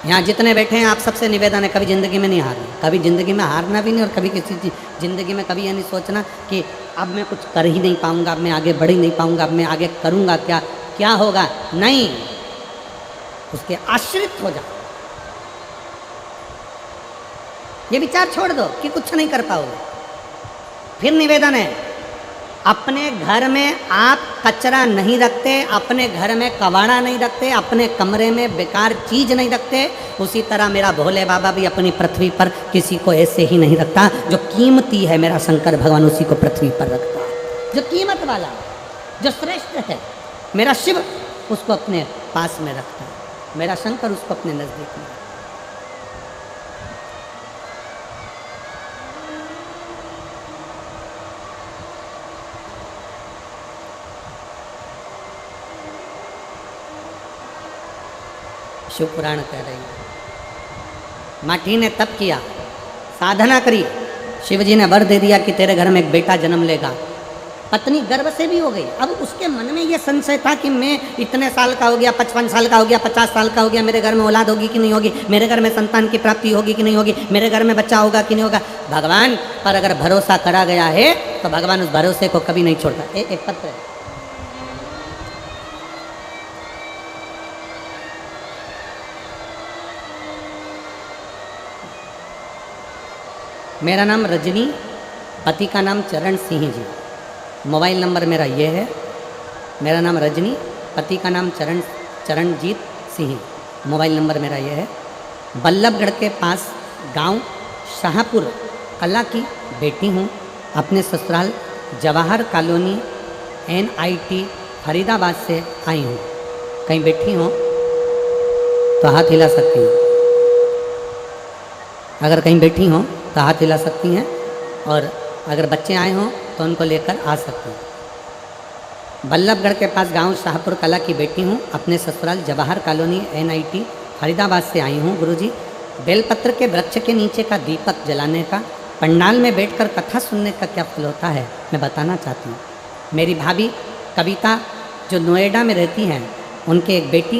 यहाँ जितने बैठे हैं आप सबसे निवेदन है, कभी ज़िंदगी में नहीं हारना, कभी ज़िंदगी में हारना भी नहीं, और कभी किसी ज़िंदगी में कभी ये नहीं सोचना कि अब मैं कुछ कर ही नहीं पाऊंगा, अब मैं आगे बढ़ ही नहीं पाऊंगा, अब मैं आगे करूंगा क्या, क्या होगा। नहीं, उसके आश्रित हो जाओ। ये विचार छोड़ दो कि कुछ नहीं कर पाओगे। फिर निवेदन है, अपने घर में आप कचरा नहीं रखते, अपने घर में कबाड़ा नहीं रखते, अपने कमरे में बेकार चीज नहीं रखते। उसी तरह मेरा भोले बाबा भी अपनी पृथ्वी पर किसी को ऐसे ही नहीं रखता। जो कीमती है मेरा शंकर भगवान उसी को पृथ्वी पर रखता है, जो कीमत वाला, जो श्रेष्ठ है मेरा शिव उसको अपने पास में रखता है, मेरा शंकर उसको अपने नजदीक में। शिव पुराण कह रही है, माठी ने तप किया, साधना करी, शिव जी ने वर दे दिया कि तेरे घर में एक बेटा जन्म लेगा। पत्नी गर्भ से भी हो गई। अब उसके मन में ये संशय था कि मैं इतने साल का हो गया, 55 साल का हो गया, 50 साल का हो गया, मेरे घर में औलाद होगी कि नहीं होगी, मेरे घर में संतान की प्राप्ति होगी कि नहीं होगी, मेरे घर में बच्चा होगा कि नहीं होगा। भगवान पर अगर भरोसा करा गया है तो भगवान उस भरोसे को कभी नहीं छोड़ता। एक पत्र है, मेरा नाम रजनी, पति का नाम चरण सिंह जी, मोबाइल नंबर मेरा ये है। मेरा नाम रजनी, पति का नाम चरणजीत सिंह, मोबाइल नंबर मेरा ये है। बल्लभगढ़ के पास गांव शाहपुर कला की बेटी हूँ। अपने ससुराल जवाहर कॉलोनी NIT फरीदाबाद से आई हूँ। कहीं बैठी हो तो हाथ हिला सकती हैं, अगर कहीं बैठी हो तो हाथ हिला सकती हैं, और अगर बच्चे आए हों तो उनको लेकर आ सकते हैं। बल्लभगढ़ के पास गांव शाहपुर कला की बेटी हूँ। अपने ससुराल जवाहर कॉलोनी NIT फरीदाबाद से आई हूँ। गुरुजी, बेलपत्र के वृक्ष के नीचे का दीपक जलाने का, पंडाल में बैठकर कथा सुनने का क्या फल होता है, मैं बताना चाहती हूँ। मेरी भाभी कविता जो नोएडा में रहती हैं, उनके एक बेटी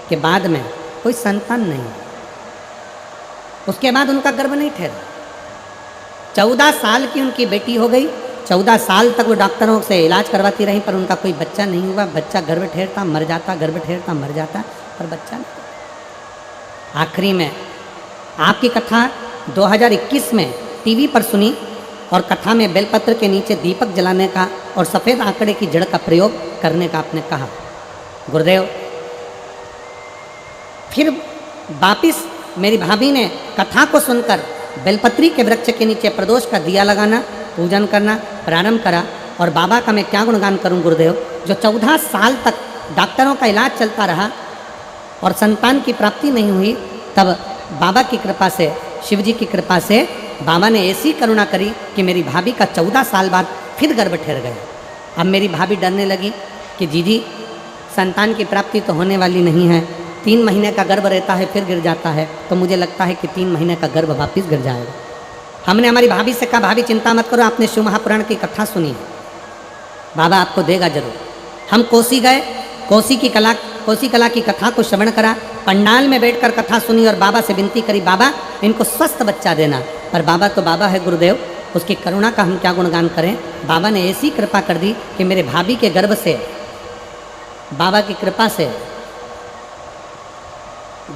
के बाद में कोई संतान नहीं, उसके बाद उनका गर्भ नहीं ठहरा। 14 साल की उनकी बेटी हो गई। 14 साल तक वो डॉक्टरों से इलाज करवाती रही, पर उनका कोई बच्चा नहीं हुआ। बच्चा गर्भ ठहरता मर जाता, गर्भ ठहरता मर जाता, पर बच्चा नहीं। आखिरी में आपकी कथा 2021 में टीवी पर सुनी, और कथा में बेलपत्र के नीचे दीपक जलाने का और सफ़ेद आंकड़े की जड़ का प्रयोग करने का आपने कहा। गुरुदेव, फिर वापिस मेरी भाभी ने कथा को सुनकर बेलपत्री के वृक्ष के नीचे प्रदोष का दिया लगाना, पूजन करना प्रारंभ करा। और बाबा का मैं क्या गुणगान करूं गुरुदेव, जो 14 साल तक डॉक्टरों का इलाज चलता रहा और संतान की प्राप्ति नहीं हुई, तब बाबा की कृपा से, शिव जी की कृपा से बाबा ने ऐसी करुणा करी कि मेरी भाभी का 14 साल बाद फिर गर्भ ठहर गया। अब मेरी भाभी डरने लगी कि जीजी संतान की प्राप्ति तो होने वाली नहीं है, 3 महीने का गर्भ रहता है फिर गिर जाता है, तो मुझे लगता है कि 3 महीने का गर्भ वापिस गिर जाएगा। हमने हमारी भाभी से कहा, भाभी चिंता मत करो, आपने शिव महापुराण की कथा सुनी है, बाबा आपको देगा जरूर। हम कोसी गए, कोसी कला की कथा को श्रवण करा, पंडाल में बैठकर कथा सुनी और बाबा से विनती करी, बाबा इनको स्वस्थ बच्चा देना। पर बाबा तो बाबा है गुरुदेव, उसकी करुणा का हम क्या गुणगान करें। बाबा ने ऐसी कृपा कर दी कि मेरे भाभी के गर्भ से, बाबा की कृपा से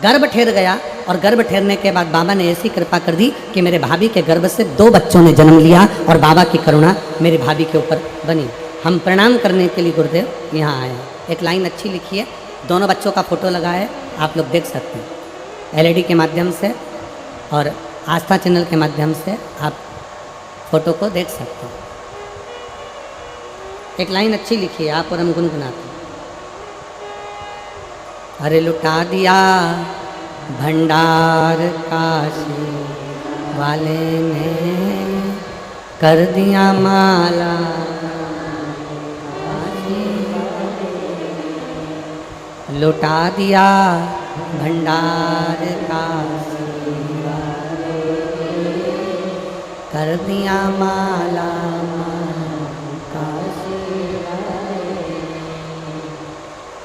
गर्भ ठहर गया, और गर्भ ठहरने के बाद बाबा ने ऐसी कृपा कर दी कि मेरे भाभी के गर्भ से 2 बच्चों ने जन्म लिया, और बाबा की करुणा मेरी भाभी के ऊपर बनी। हम प्रणाम करने के लिए गुरुदेव यहाँ आए हैं। एक लाइन अच्छी लिखी है, दोनों बच्चों का फोटो लगा है, आप लोग देख सकते हैं LED के माध्यम से और आस्था चैनल के माध्यम से आप फोटो को देख सकते हैं। एक लाइन अच्छी लिखी है, आप और हम गुनगुनाते हैं। अरे लुटा दिया भंडार काशी वाले ने, कर दिया माला लुटा दिया भंडार काशी वाले, कर दिया माला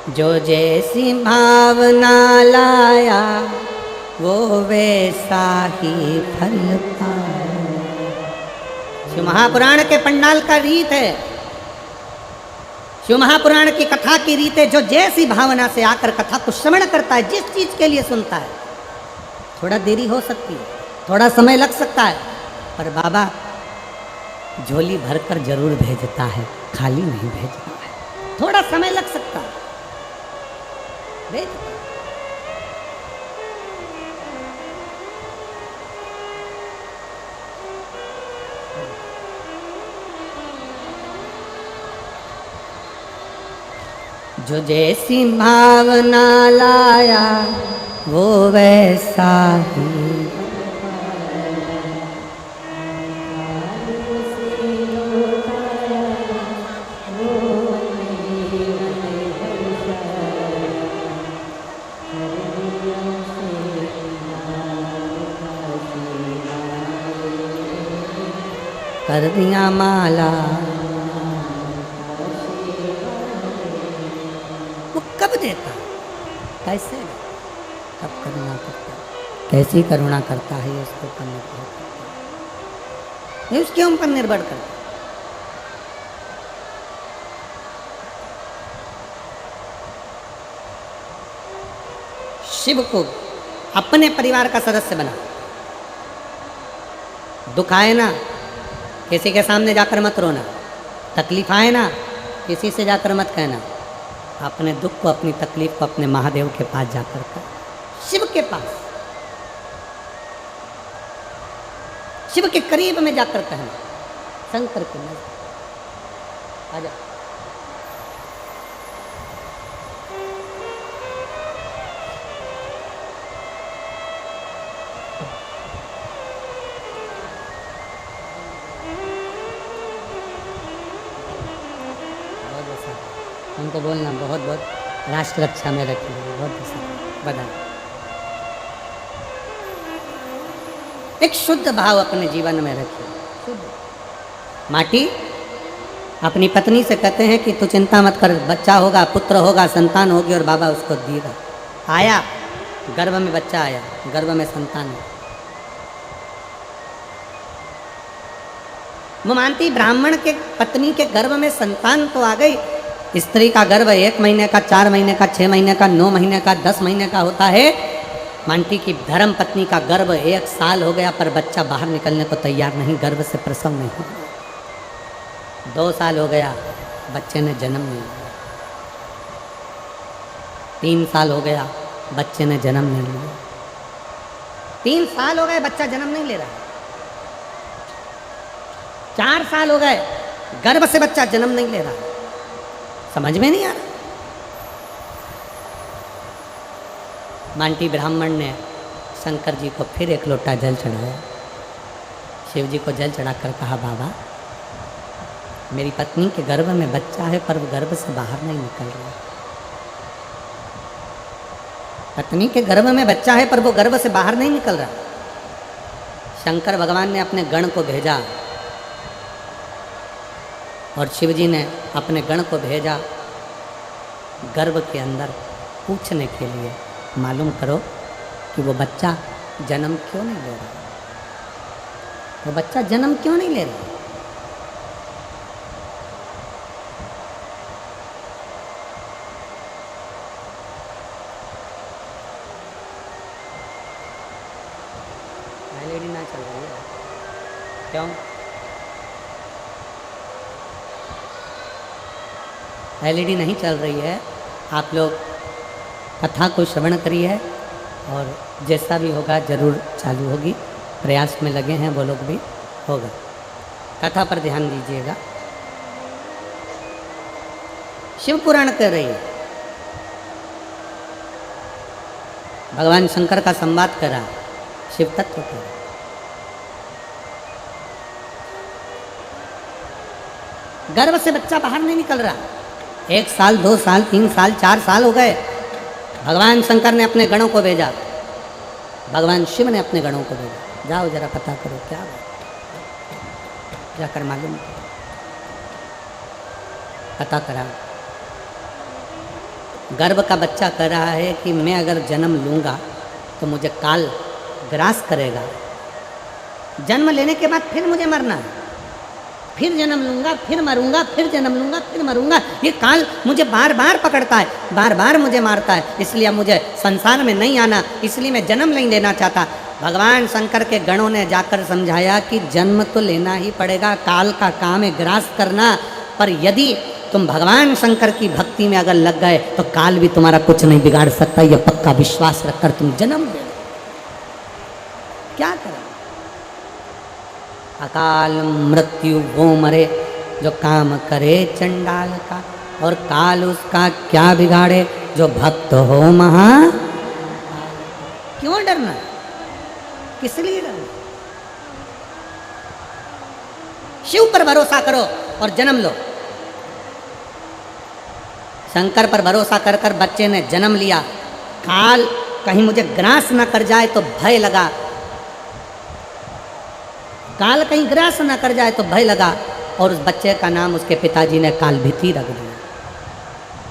जो जैसी भावना लाया वो वैसा ही फल पाया। शिव महापुराण के पंडाल का रीत है, शिव महापुराण की कथा की रीत है, जो जैसी भावना से आकर कथा को श्रवण करता है, जिस चीज के लिए सुनता है, थोड़ा देरी हो सकती है, थोड़ा समय लग सकता है, पर बाबा झोली भरकर जरूर भेजता है, खाली नहीं भेजता है। थोड़ा समय लग सकता है, जो जैसी भावना लाया वो वैसा ही। कर दिया माला। वो कब देता, कैसे, कब करुणा करता, कैसी करुणा करता है ये उसके ऊपर निर्भर करता है, ये उसके ऊपर निर्भर करता है। शिव को अपने परिवार का सदस्य बना। दुख आए ना किसी के सामने जाकर मत रोना, तकलीफ आए ना किसी से जाकर मत कहना, अपने दुख को अपनी तकलीफ को अपने महादेव के पास जाकर कह, शिव के पास, शिव के करीब में जाकर कहना, शंकर के नजर आ जा। उनको बोलना बहुत बहुत राष्ट्र रक्षा में रखिए, बहुत बधाई। एक शुद्ध भाव अपने जीवन में रखिए, शुद्ध। माटी अपनी पत्नी से कहते हैं कि तू चिंता मत कर, बच्चा होगा, पुत्र होगा, संतान होगी और बाबा उसको देगा। आया, गर्भ में बच्चा आया, गर्भ में संतान है। वो मानती ब्राह्मण के पत्नी के गर्भ में संतान तो आ गई, स्त्री का गर्भ 1 महीने का, 4 महीने का, 6 महीने का, 9 महीने का, 10 महीने का होता है। मानती की धर्म पत्नी का गर्भ 1 साल हो गया पर बच्चा बाहर निकलने को तैयार नहीं, गर्भ से प्रसव नहीं हो। 2 साल हो गया, बच्चे ने जन्म नहीं लिया। 3 साल हो गया, बच्चे ने जन्म नहीं लिया। 3 साल हो गए, बच्चा जन्म नहीं ले रहा। 4 साल हो गए, गर्भ से बच्चा जन्म नहीं ले रहा। समझ में नहीं आ रहा। मांटी ब्राह्मण ने शंकर जी को फिर 1 लोटा जल चढ़ाया। शिव जी को जल चढ़ाकर कहा, बाबा मेरी पत्नी के गर्भ में बच्चा है पर वो गर्भ से बाहर नहीं निकल रहा। पत्नी के गर्भ में बच्चा है पर वो गर्भ से बाहर नहीं निकल रहा। शंकर भगवान ने अपने गण को भेजा और शिव जी ने अपने गण को भेजा गर्भ के अंदर पूछने के लिए, मालूम करो कि वो बच्चा जन्म क्यों नहीं ले रहा, वो बच्चा जन्म क्यों नहीं ले रहा। एलईडी ना चल रही है क्यों? एलईडी नहीं चल रही है। आप लोग कथा को श्रवण करिए और जैसा भी होगा जरूर चालू होगी। प्रयास में लगे हैं वो लोग भी, होगा। कथा पर ध्यान दीजिएगा। शिव पुराण कर रही है, भगवान शंकर का संवाद करा, शिव तत्व कर। गर्भ से बच्चा बाहर नहीं निकल रहा। 1 साल, 2 साल, 3 साल, 4 साल हो गए। भगवान शंकर ने अपने गणों को भेजा, भगवान शिव ने अपने गणों को भेजा, जाओ जरा पता करो क्या बात, जाकर मालूम करो। पता करा, गर्भ का बच्चा कह रहा है कि मैं अगर जन्म लूँगा तो मुझे काल ग्रास करेगा, जन्म लेने के बाद फिर मुझे मरना है, फिर जन्म लूँगा, फिर मरूंगा, फिर जन्म लूँगा, फिर मरूंगा। ये काल मुझे बार बार पकड़ता है, बार बार मुझे मारता है, इसलिए मुझे संसार में नहीं आना, इसलिए मैं जन्म नहीं लेना चाहता। भगवान शंकर के गणों ने जाकर समझाया कि जन्म तो लेना ही पड़ेगा, काल का काम है ग्रास करना, पर यदि तुम भगवान शंकर की भक्ति में अगर लग गए तो काल भी तुम्हारा कुछ नहीं बिगाड़ सकता। यह पक्का विश्वास रखकर तुम जन्म ले लो। क्या करें? अकाल मृत्यु वो मरे जो काम करे चंडाल का, और काल उसका क्या बिगाड़े जो भक्त हो महा। क्यों डरना, किस लिए डरना? शिव पर भरोसा करो और जन्म लो। शंकर पर भरोसा कर कर बच्चे ने जन्म लिया। काल कहीं मुझे ग्रास न कर जाए तो भय लगा। काल कहीं ग्रास न कर जाए तो भय लगा, और उस बच्चे का नाम उसके पिताजी ने कालभीति रख दिया।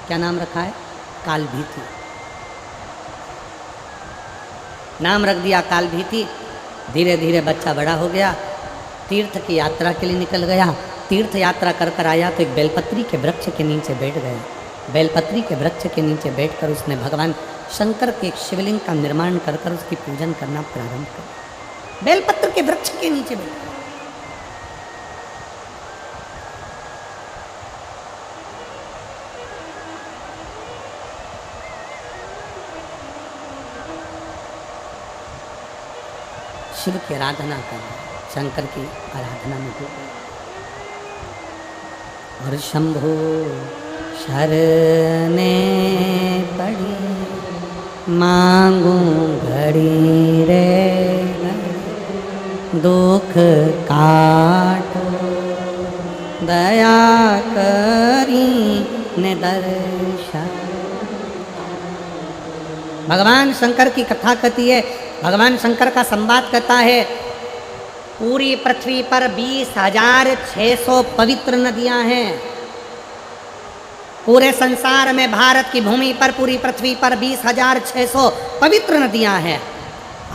क्या नाम रखा है? कालभीति नाम रख दिया, कालभीति। धीरे धीरे बच्चा बड़ा हो गया, तीर्थ की यात्रा के लिए निकल गया। तीर्थ यात्रा कर कर आया तो एक बेलपत्री के वृक्ष के नीचे बैठ गया। बेलपत्री के वृक्ष के नीचे बैठकर उसने भगवान शंकर के एक शिवलिंग का निर्माण कर कर उसकी पूजन करना प्रारंभ किया। बेलपत्र के वृक्ष के नीचे बैठ गया। शिव की आराधना कर, शंकर की आराधना में डूब गए। और शंभु शरणे पड़ी मांगू घड़ी रे दुख काटो दया करी ने दर्शन। भगवान शंकर की कथा कहती है, भगवान शंकर का संवाद कहता है, पूरी पृथ्वी पर 20,600 पवित्र नदियां हैं। पूरे संसार में भारत की भूमि पर, पूरी पृथ्वी पर 20,600 पवित्र नदियां हैं।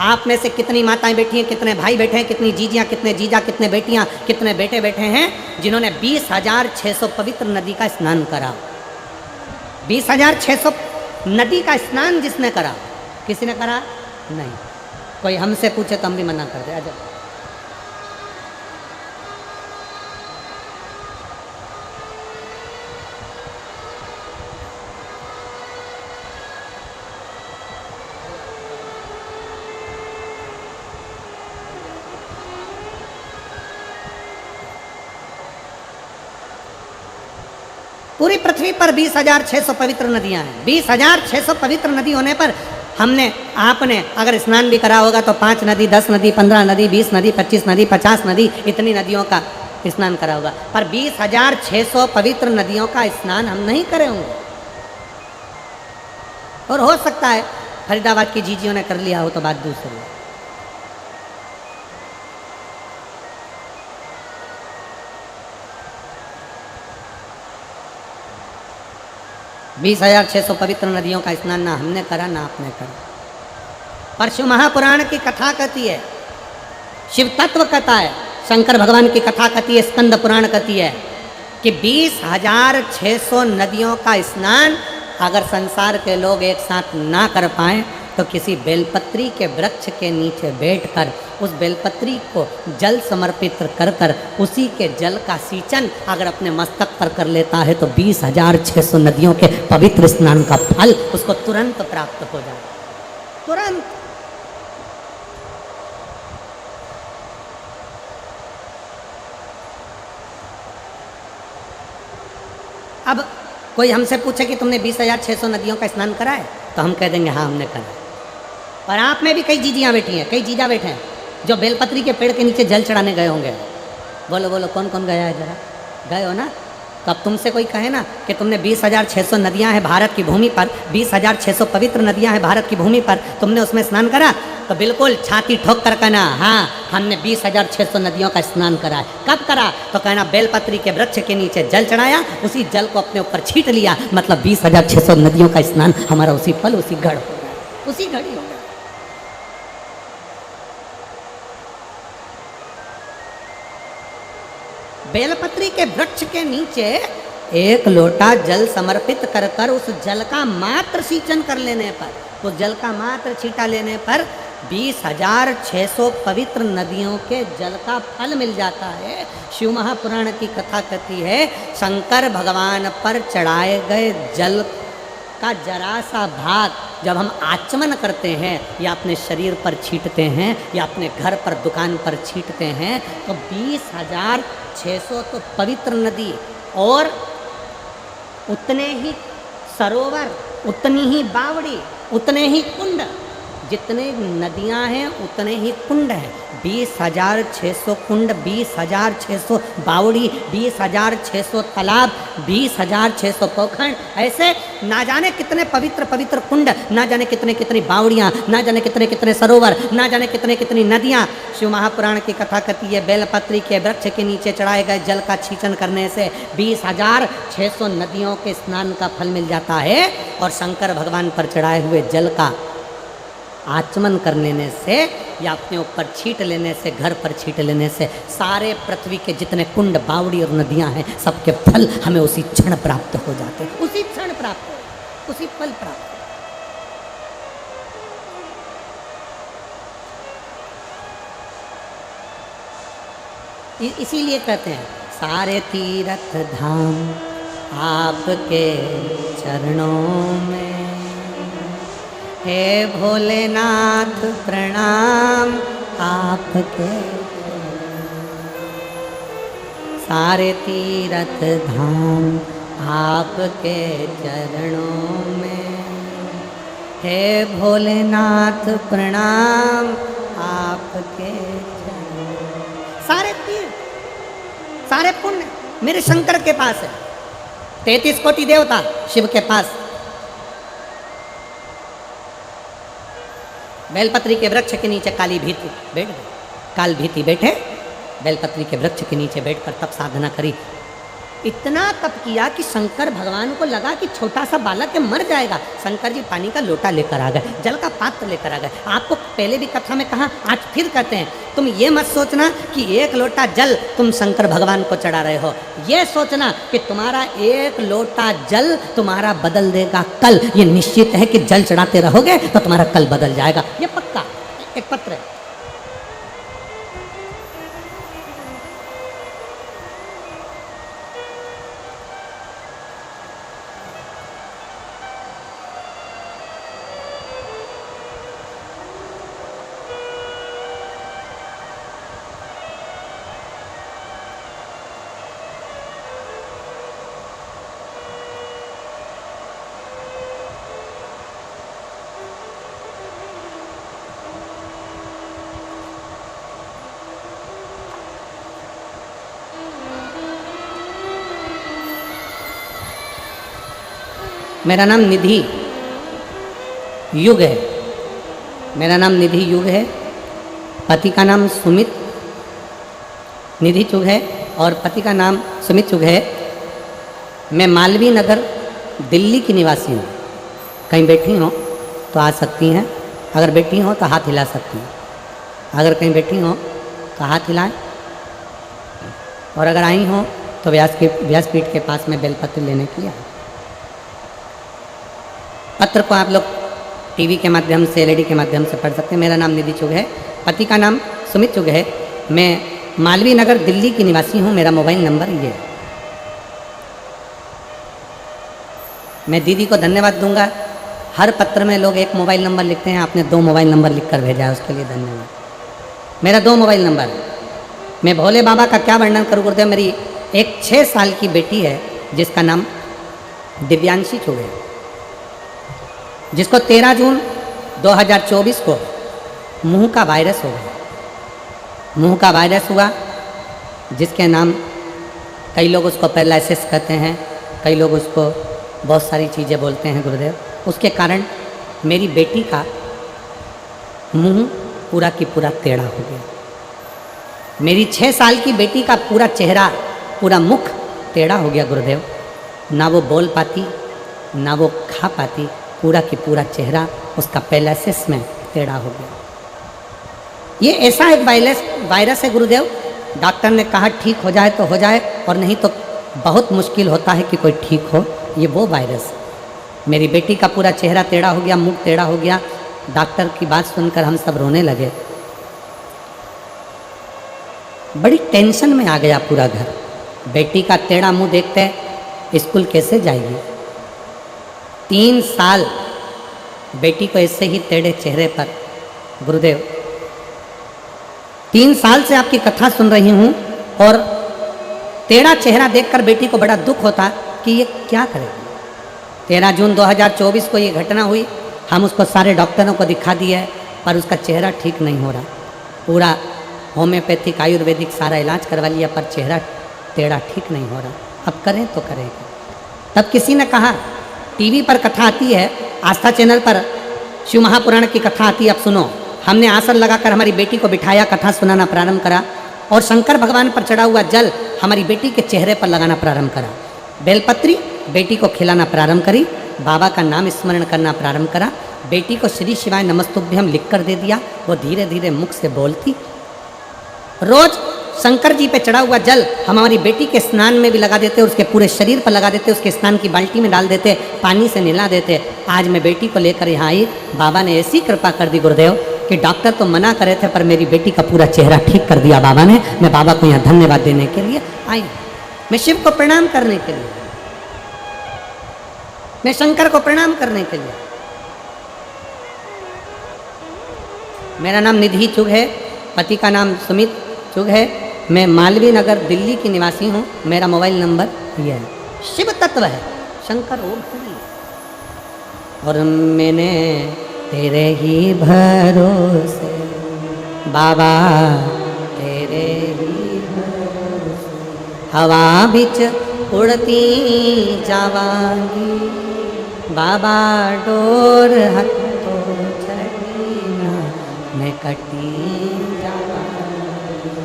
आप में से कितनी माताएं बैठी हैं, कितने भाई बैठे हैं, कितनी जीजियां, कितने जीजा, कितने बेटियां, कितने बेटे बैठे हैं जिन्होंने 20,600 पवित्र नदी का स्नान करा? 20,600 नदी का स्नान जिसने करा, किसी ने करा? नहीं। कोई हमसे पूछे तो हम भी मना कर दे। आजा। पूरी पृथ्वी पर 20,600 पवित्र नदियां हैं। 20,600 पवित्र नदी होने पर हमने, आपने अगर स्नान भी करा होगा तो 5 नदी, 10 नदी, 15 नदी, 20 नदी, 25 नदी, 50 नदी, इतनी नदियों का स्नान करा होगा। पर 20,600 पवित्र नदियों का स्नान हम नहीं करे होंगे। और हो सकता है फरीदाबाद की जीजियों ने कर लिया हो तो बात दूसरी है। 20,600 पवित्र नदियों का स्नान ना हमने करा ना आपने करा। पर शिव महापुराण की कथा कहती है, शिव तत्व कहता है, शंकर भगवान की कथा कहती है, स्कंद पुराण कहती है कि 20,600 नदियों का स्नान अगर संसार के लोग एक साथ ना कर पाए तो किसी बेलपत्री के वृक्ष के नीचे बैठकर उस बेलपत्री को जल समर्पित कर कर उसी के जल का सींचन अगर अपने मस्तक पर कर लेता है तो 20,600 नदियों के पवित्र स्नान का फल उसको तुरंत प्राप्त हो जाए। तुरंत। अब कोई हमसे पूछे कि तुमने 20,600 नदियों का स्नान करा है तो हम कह देंगे हाँ हमने करा है। और आप में भी कई जीजियाँ बैठी हैं, कई जीजा बैठे हैं जो बेलपत्री के पेड़ के नीचे जल चढ़ाने गए होंगे। बोलो बोलो कौन कौन गया है, जरा गए हो ना? तो अब तुमसे कोई कहे ना कि तुमने 20,600 नदियां हैं भारत की भूमि पर, 20,600 पवित्र नदियां हैं भारत की भूमि पर, तुमने उसमें स्नान करा? तो बिल्कुल छाती ठोक कर कहना हाँ हमने 20,600 नदियों का स्नान करा है। कब करा? तो कहना बेलपत्री के वृक्ष के नीचे जल चढ़ाया, उसी जल को अपने ऊपर छीट लिया, मतलब 20,600 नदियों का स्नान हमारा उसी पल उसी घड़ हो गया, उसी घड़ी हो गया। बेलपत्री के वृक्ष के नीचे एक लोटा जल समर्पित कर कर उस जल का मात्र सींचन कर लेने पर, उस जल का मात्र छींटा लेने पर 20,600 पवित्र नदियों के जल का फल मिल जाता है। शिव महापुराण की कथा कहती है शंकर भगवान पर चढ़ाए गए जल का जरा सा भाग जब हम आचमन करते हैं या अपने शरीर पर छींटते हैं या अपने घर पर दुकान पर छींटते हैं तो 20,600 तो पवित्र नदी और उतने ही सरोवर, उतनी ही बावड़ी, उतने ही कुंड जितने नदियां हैं उतने ही कुंड हैं। 20,600 कुंड, 20,600 बावड़ी, 20,600 तालाब, 20,600 पोखर, ऐसे ना जाने कितने पवित्र पवित्र कुंड, ना जाने कितने कितनी बावड़ियाँ, ना जाने कितने कितने सरोवर, ना जाने कितने कितनी नदियाँ। शिव महापुराण की कथा कहती है बेलपत्री के वृक्ष के नीचे चढ़ाए गए जल का छींचन करने से 20,600 नदियों के स्नान का फल मिल जाता है, और शंकर भगवान पर चढ़ाए हुए जल का आचमन कर लेने से या अपने ऊपर छींट लेने से, घर पर छींट लेने से सारे पृथ्वी के जितने कुंड, बावड़ी और नदियां हैं सबके फल हमें उसी क्षण प्राप्त हो जाते हैं, उसी क्षण प्राप्त, उसी फल प्राप्त। इसीलिए कहते हैं सारे तीर्थ धाम आपके चरणों में, हे भोलेनाथ प्रणाम आपके। सारे तीर्थ धाम आपके चरणों में, हे भोलेनाथ प्रणाम आपके चरणों। सारे तीर्थ, सारे पुण्य मेरे शंकर के पास है। 33 कोटि देवता शिव के पास। बेलपत्री के वृक्ष के नीचे काली भीति बैठ गए, काल भीति बैठे बेलपत्री के वृक्ष के नीचे बैठकर तप साधना करी। इतना तप किया कि शंकर भगवान को लगा कि छोटा सा बालक है मर जाएगा। शंकर जी पानी का लोटा लेकर आ गए, जल का पात्र लेकर आ गए। आपको पहले भी कथा में कहा, आज फिर कहते हैं, तुम ये मत सोचना कि एक लोटा जल तुम शंकर भगवान को चढ़ा रहे हो। ये सोचना कि तुम्हारा एक लोटा जल तुम्हारा बदल देगा कल। ये निश्चित है कि जल चढ़ाते रहोगे तो तुम्हारा कल बदल जाएगा, ये पक्का। एक पत्र है, मेरा नाम निधि युग है, मेरा नाम निधि युग है। पति का नाम सुमित निधि चुग है और पति का नाम सुमित चुग है। मैं मालवीय नगर दिल्ली की निवासी हूँ। कहीं बैठी हो तो आ सकती हैं, अगर बैठी हो तो हाथ हिला सकती हैं। अगर कहीं बैठी हो तो हाथ हिलाएं, और अगर आई हो तो व्यासपीठ के पास में बेलपत्र लेने के लिए आए। पत्र को आप लोग टीवी के माध्यम से, एलईडी के माध्यम से पढ़ सकते हैं। मेरा नाम निधि चुग है, पति का नाम सुमित चुग है। मैं मालवीय नगर दिल्ली की निवासी हूँ। मेरा मोबाइल नंबर ये है। मैं दीदी को धन्यवाद दूंगा। हर पत्र में लोग एक मोबाइल नंबर लिखते हैं, आपने 2 मोबाइल नंबर लिख कर भेजा है, उसके लिए धन्यवाद। मेरा 2 मोबाइल नंबर है। मैं भोले बाबा का क्या वर्णन करूँ गुरुदेव। मेरी एक 6 साल की बेटी है जिसका नाम दिव्यांशी चुग है, जिसको 13 जून 2024 को मुंह का वायरस हो गया। मुंह का वायरस हुआ, जिसके नाम कई लोग उसको पैरालिसिस कहते हैं, कई लोग उसको बहुत सारी चीज़ें बोलते हैं गुरुदेव। उसके कारण मेरी बेटी का मुंह पूरा की पूरा टेढ़ा हो गया। मेरी 6 साल की बेटी का पूरा चेहरा, पूरा मुख टेढ़ा हो गया गुरुदेव। ना वो बोल पाती, ना वो खा पाती, पूरा की पूरा चेहरा उसका पैरालिसिस में टेढ़ा हो गया। ये ऐसा एक वायरस है गुरुदेव, डॉक्टर ने कहा ठीक हो जाए तो हो जाए, और नहीं तो बहुत मुश्किल होता है कि कोई ठीक हो। ये वो वायरस। मेरी बेटी का पूरा चेहरा टेढ़ा हो गया, मुख टेढ़ा हो गया। डॉक्टर की बात सुनकर हम सब रोने लगे। बड़ी टेंशन में आ गया पूरा घर। बेटी का टेढ़ा मुंह देखते स्कूल कैसे जाएगी। 3 साल बेटी को ऐसे ही टेढ़े चेहरे पर गुरुदेव, 3 साल से आपकी कथा सुन रही हूँ, और टेढ़ा चेहरा देखकर बेटी को बड़ा दुख होता कि ये क्या करेगी। 13 जून 2024 को ये घटना हुई। हम उसको सारे डॉक्टरों को दिखा दिए, पर उसका चेहरा ठीक नहीं हो रहा। पूरा होम्योपैथिक आयुर्वेदिक सारा इलाज करवा लिया पर चेहरा टेढ़ा ठीक नहीं हो रहा। अब करें तो करें क्या। तब किसी ने कहा, टीवी पर कथा आती है, आस्था चैनल पर शिव महापुराण की कथा आती है, अब सुनो। हमने आसन लगाकर हमारी बेटी को बिठाया, कथा सुनाना प्रारंभ करा और शंकर भगवान पर चढ़ा हुआ जल हमारी बेटी के चेहरे पर लगाना प्रारंभ करा। बेलपत्री बेटी को खिलाना प्रारंभ करी, बाबा का नाम स्मरण करना प्रारंभ करा। बेटी को श्री शिवाय नमस्तुभ्यम लिख कर दे दिया। वो धीरे धीरे मुख से बोलती। रोज शंकर जी पे चढ़ा हुआ जल हम हमारी बेटी के स्नान में भी लगा देते, उसके पूरे शरीर पर लगा देते, उसके स्नान की बाल्टी में डाल देते, पानी से नहला देते। आज मैं बेटी को लेकर यहाँ आई, बाबा ने ऐसी कृपा कर दी गुरुदेव कि डॉक्टर तो मना करे थे पर मेरी बेटी का पूरा चेहरा ठीक कर दिया बाबा ने। मैं बाबा को यहाँ धन्यवाद देने के लिए आई, मैं शिव को प्रणाम करने के लिए, मैं शंकर को प्रणाम करने के लिए। मेरा नाम निधि चुग है, पति का नाम सुमित चुग है। मैं मालवीय नगर दिल्ली की निवासी हूँ। मेरा मोबाइल नंबर यह है। शिव तत्व है शंकर ओम हरि। और मैंने तेरे ही भरोसे बाबा, तेरे ही भरोसे हवा बिच उड़ती जावांगी, बाबा डोर हथो छड़ी ना मैं कटी जावांगी,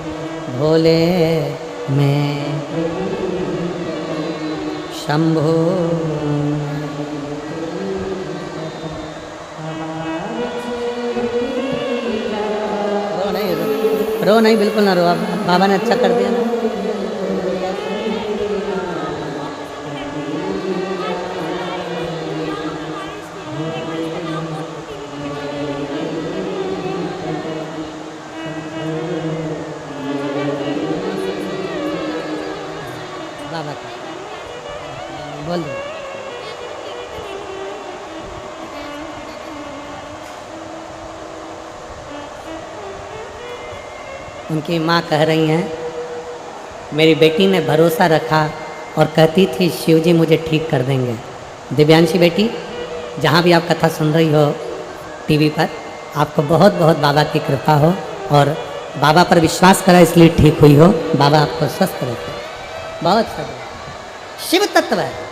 भोले मैं शंभो। रो नहीं, बिल्कुल ना रो, बाबा ने अच्छा कर दिया ना। बाबा का बोल दो। उनकी माँ कह रही हैं, मेरी बेटी ने भरोसा रखा और कहती थी शिव जी मुझे ठीक कर देंगे। दिव्यांशी बेटी, जहाँ भी आप कथा सुन रही हो टीवी पर, आपको बहुत बहुत बाबा की कृपा हो और बाबा पर विश्वास करा इसलिए ठीक हुई हो। बाबा आपको स्वस्थ रखे। बहुत सब शिव तत्व है।